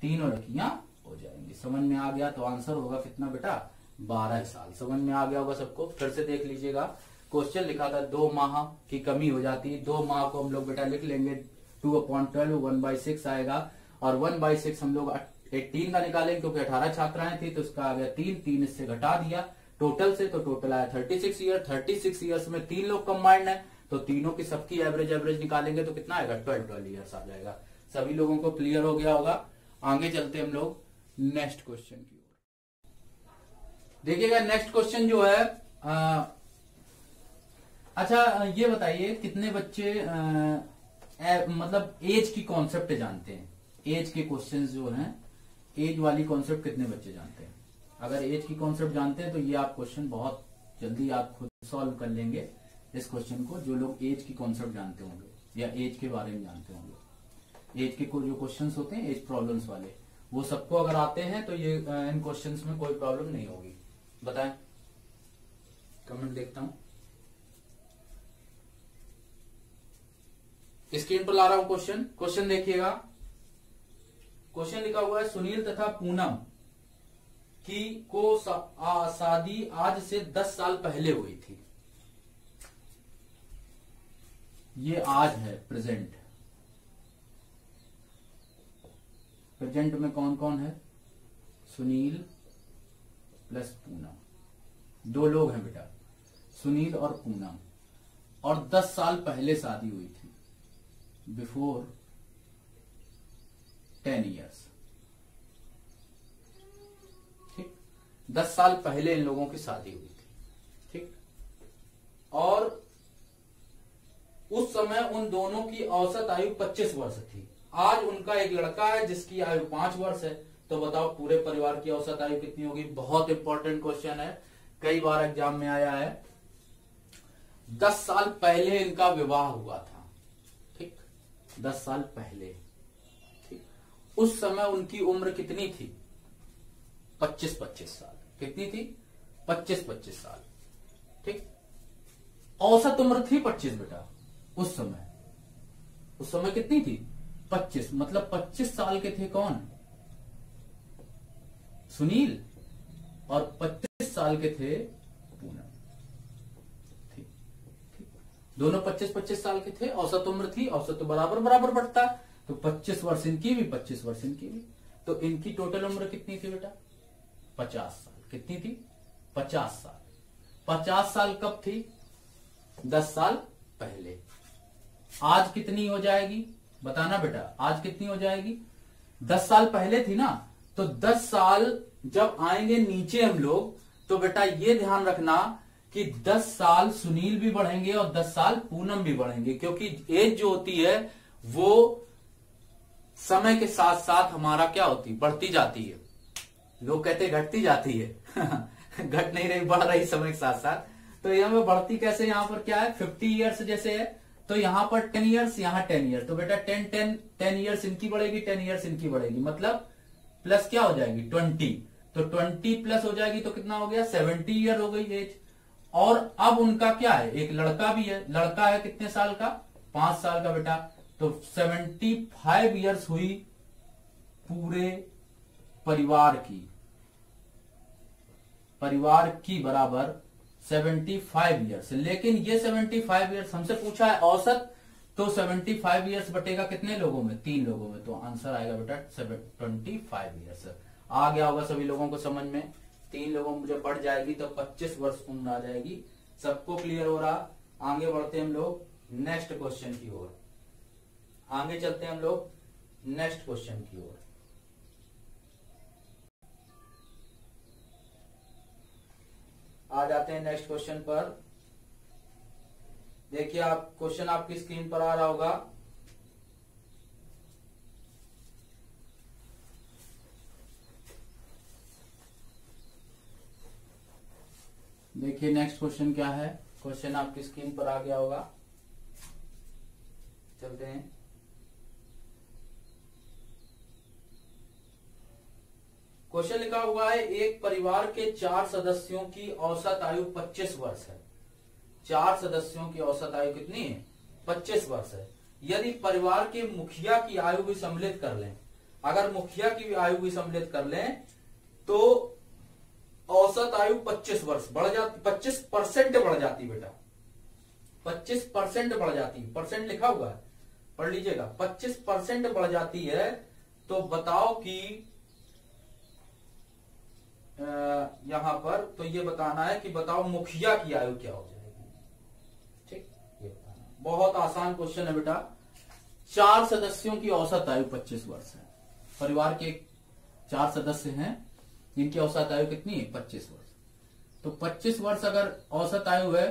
तीनों लड़कियां हो जाएंगी। समझ में आ गया? तो आंसर होगा कितना बेटा? 12 साल। समझ में आ गया होगा सबको। फिर से देख लीजिएगा, क्वेश्चन लिखा था 2 माह की कमी हो जाती है। 2 माह को हम लोग बेटा लिख लेंगे 2/12, 1/6 आएगा। और 1/6 हम लोग 18 का निकालेंगे क्योंकि 18 छात्राएं थी तो उसका आ गया 3 इससे घटा दिया टोटल से, तो टोटल आया 36 ईयर। 36 ईयर्स में 3 लोग कंबाइंड है तो तीनों की सबकी एवरेज निकालेंगे तो कितना आएगा? 12 ईयर्स आ जाएगा। सभी लोगों को क्लियर हो गया होगा। आगे चलते हम लोग नेक्स्ट क्वेश्चन की ओर। देखिएगा नेक्स्ट क्वेश्चन जो है अच्छा ये बताइए कितने बच्चे मतलब एज की कॉन्सेप्ट जानते हैं? एज के क्वेश्चंस जो हैं, एज वाली कॉन्सेप्ट कितने बच्चे जानते हैं? अगर एज की कॉन्सेप्ट जानते हैं तो ये आप क्वेश्चन बहुत जल्दी आप खुद सॉल्व कर लेंगे इस क्वेश्चन को, जो लोग एज की कॉन्सेप्ट जानते होंगे या एज के बारे में जानते होंगे। एज के जो क्वेश्चंस होते हैं एज प्रॉब्लम्स वाले, वो सबको अगर आते हैं तो ये इन क्वेश्चंस में कोई प्रॉब्लम नहीं होगी। बताएं, कमेंट देखता हूं। स्क्रीन पर ला रहा हूं क्वेश्चन देखिएगा। क्वेश्चन लिखा हुआ है सुनील तथा पूनम की को शादी आज से 10 साल पहले हुई थी। ये आज है प्रेजेंट। प्रेजेंट में कौन कौन है? सुनील प्लस पूनम, 2 लोग हैं बेटा, सुनील और पूनम। और 10 साल पहले शादी हुई थी, बिफोर 10 ईयर्स। ठीक, 10 साल पहले इन लोगों की शादी हुई थी। ठीक, और उस समय उन दोनों की औसत आयु 25 वर्ष थी। आज उनका एक लड़का है जिसकी आयु 5 वर्ष है। तो बताओ पूरे परिवार की औसत आयु कितनी होगी? बहुत इंपॉर्टेंट क्वेश्चन है, कई बार एग्जाम में आया है। 10 साल पहले इनका विवाह हुआ था। ठीक, 10 साल पहले। ठीक, उस समय उनकी उम्र कितनी थी? 25-25 साल। कितनी थी? 25-25 साल। ठीक, औसत उम्र थी 25 बेटा उस समय। उस समय कितनी थी? 25, मतलब 25 साल के थे कौन? सुनील, और 25 साल के थे पूनम। ठीक, दोनों 25-25 साल के थे, औसत उम्र थी, औसत तो बराबर बराबर बढ़ता, तो 25 वर्ष इनकी भी, 25 वर्ष इनकी भी, तो इनकी टोटल उम्र कितनी थी बेटा? 50 साल। कितनी थी? 50 साल। 50 साल कब थी? 10 साल पहले। आज कितनी हो जाएगी बताना बेटा? आज कितनी हो जाएगी? 10 साल पहले थी ना, तो 10 साल जब आएंगे नीचे हम लोग, तो बेटा ये ध्यान रखना कि 10 साल सुनील भी बढ़ेंगे और 10 साल पूनम भी बढ़ेंगे, क्योंकि एज जो होती है वो समय के साथ साथ हमारा क्या होती, बढ़ती जाती है। लोग कहते हैं घटती जाती है घट नहीं रही, बढ़ रही समय के साथ साथ। तो यहाँ पे बढ़ती कैसे, यहाँ पर क्या है 50 ईयर्स जैसे है, तो यहाँ पर 10 ईयर्स, यहाँ 10 ईयर्स, तो बेटा 10 ईयर्स इनकी बढ़ेगी, 10 ईयर्स इनकी बढ़ेगी, मतलब प्लस क्या हो जाएगी 20, तो 20 प्लस हो जाएगी तो कितना हो गया 70 ईयर हो गई एज। और अब उनका क्या है, एक लड़का भी है, लड़का है कितने साल का, 5 साल का बेटा, तो 75 ईयर्स हुई पूरे परिवार की बराबर 75 ईयर्स। लेकिन ये 75 ईयर्स हमसे पूछा है औसत, तो 75 ईयर्स बटेगा कितने लोगों में, 3 लोगों में, तो आंसर आएगा बेटा 25 ईयर्स। आ गया होगा सभी लोगों को समझ में, 3 लोगों में मुझे बढ़ जाएगी तो 25 वर्ष उम्र आ जाएगी। सबको क्लियर हो रहा। आगे बढ़ते हैं हम लोग नेक्स्ट क्वेश्चन की ओर, आगे चलते हैं हम लोग नेक्स्ट क्वेश्चन की ओर। आ जाते हैं नेक्स्ट क्वेश्चन पर। देखिए आप क्वेश्चन आपकी स्क्रीन पर आ रहा होगा। देखिए नेक्स्ट क्वेश्चन क्या है, क्वेश्चन आपकी स्क्रीन पर आ गया होगा, चलते हैं। क्वेश्चन लिखा हुआ है, एक परिवार के 4 सदस्यों की औसत आयु 25 वर्ष है। 4 सदस्यों की औसत आयु कितनी है, 25 वर्ष है। यदि परिवार के मुखिया की आयु भी सम्मिलित कर लें, अगर मुखिया की आयु भी सम्मिलित कर लें, तो औसत आयु 25 वर्ष बढ़ जाती, 25% बढ़ जाती बेटा, 25% बढ़ जाती, परसेंट लिखा हुआ है, पढ़ लीजिएगा, 25% बढ़ जाती है। तो बताओ कि यहां पर तो ये बताना है कि बताओ मुखिया की आयु क्या हो जाएगी। ठीक, ये बताना, बहुत आसान क्वेश्चन है बेटा। 4 सदस्यों की औसत आयु 25 वर्ष है, परिवार के 4 सदस्य हैं जिनकी औसत आयु कितनी है 25 वर्ष। तो 25 वर्ष अगर औसत आयु है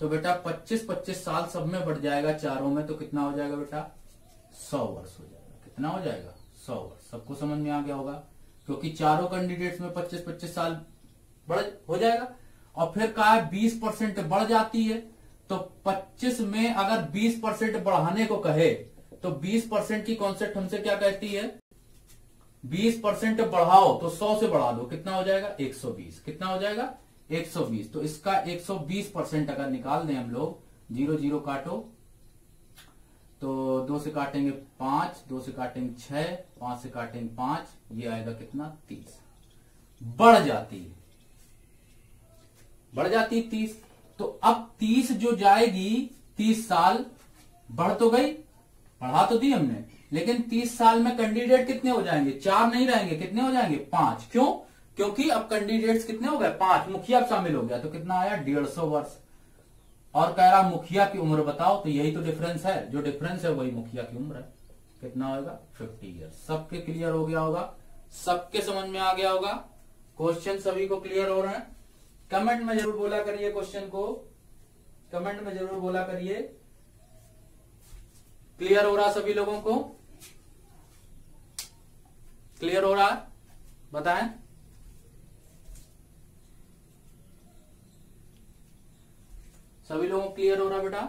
तो बेटा 25-25 साल सब में बढ़ जाएगा, चारों में, तो कितना हो जाएगा बेटा 100 वर्ष हो जाएगा। कितना हो जाएगा 100 वर्ष। सबको समझ में आ गया होगा, क्योंकि चारों कैंडिडेट्स में 25-25 साल बढ़ हो जाएगा। और फिर कहा है 20% बढ़ जाती है, तो 25 में अगर 20% बढ़ाने को कहे तो 20% की कॉन्सेप्ट हमसे क्या कहती है, 20% बढ़ाओ तो 100 से बढ़ा दो, कितना हो जाएगा 120, कितना हो जाएगा 120। तो इसका 120% अगर निकाल दें हम लोग, 0 काटो, तो 2 से काटेंगे 5, 2 से काटेंगे 6, 5 से काटेंगे 5, ये आएगा कितना 30। बढ़ जाती है, बढ़ जाती 30। तो अब 30 जो जाएगी 30 साल बढ़ तो गई, बढ़ा तो दी हमने, लेकिन 30 साल में कैंडिडेट कितने हो जाएंगे, 4 नहीं रहेंगे, कितने हो जाएंगे 5। क्यों, क्योंकि अब कैंडिडेट्स कितने हो गए 5, मुखिया शामिल हो गया, तो कितना आया 150 वर्ष। और कह रहा मुखिया की उम्र बताओ, तो यही तो डिफरेंस है, जो डिफरेंस है वही मुखिया की उम्र है, कितना होगा 50 ईयर्स। सबके क्लियर हो गया होगा, सबके समझ में आ गया होगा, क्वेश्चन सभी को क्लियर हो रहे हैं। कमेंट में जरूर बोला करिए, क्वेश्चन को कमेंट में जरूर बोला करिए, क्लियर हो रहा सभी लोगों को, क्लियर हो रहा, बताएं। सभी लोगों को क्लियर हो रहा बेटा।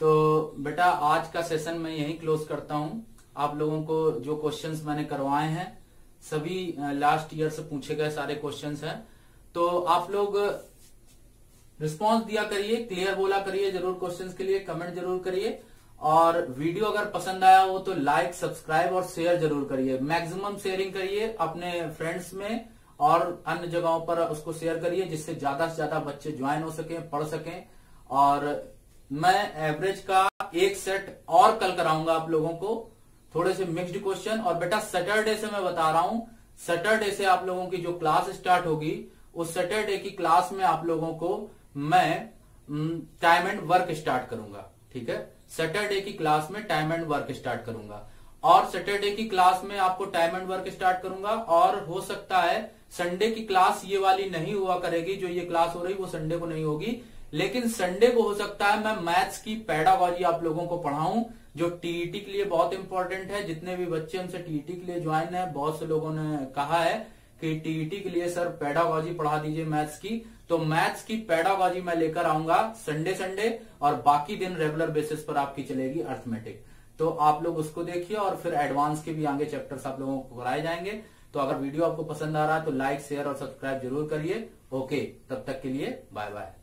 तो बेटा आज का सेशन मैं यहीं क्लोज करता हूं। आप लोगों को जो क्वेश्चंस मैंने करवाए हैं सभी लास्ट ईयर से पूछे गए सारे क्वेश्चंस हैं, तो आप लोग रिस्पांस दिया करिए, क्लियर बोला करिए जरूर क्वेश्चंस के लिए, कमेंट जरूर करिए। और वीडियो अगर पसंद आया हो तो लाइक, सब्सक्राइब और शेयर जरूर करिए, मैक्सिमम शेयरिंग करिए अपने फ्रेंड्स में और अन्य जगहों पर उसको शेयर करिए, जिससे ज्यादा से ज्यादा बच्चे ज्वाइन हो सकें, पढ़ सकें। और मैं एवरेज का एक सेट और कल कराऊंगा आप लोगों को, थोड़े से मिक्स्ड क्वेश्चन। और बेटा सैटरडे से मैं बता रहा हूं, सैटरडे से आप लोगों की जो क्लास स्टार्ट होगी, उस सैटरडे की क्लास में आप लोगों को मैं टाइम एंड वर्क स्टार्ट करूंगा। ठीक है, सैटरडे की क्लास में टाइम एंड वर्क स्टार्ट करूंगा। और सैटरडे की क्लास में आपको टाइम एंड वर्क स्टार्ट करूंगा। और हो सकता है संडे की क्लास ये वाली नहीं हुआ करेगी, जो ये क्लास हो रही वो संडे को नहीं होगी, लेकिन संडे को हो सकता है मैं मैथ्स की पेडागॉजी आप लोगों को पढ़ाऊं, जो टीईटी के लिए बहुत इंपॉर्टेंट है। जितने भी बच्चे हमसे टीईटी के लिए ज्वाइन है, बहुत से लोगों ने कहा है कि टीईटी के लिए सर पेडागॉजी पढ़ा दीजिए मैथ्स की, तो मैथ्स की पेडागॉजी मैं लेकर आऊंगा संडे और बाकी दिन रेगुलर बेसिस पर आपकी चलेगी अर्थमेटिक। तो आप लोग उसको देखिए और फिर एडवांस के भी आगे चैप्टर्स आप लोगों को कराए जाएंगे। तो अगर वीडियो आपको पसंद आ रहा है तो लाइक शेयर और सब्सक्राइब जरूर करिए। ओके, तब तक के लिए बाय बाय।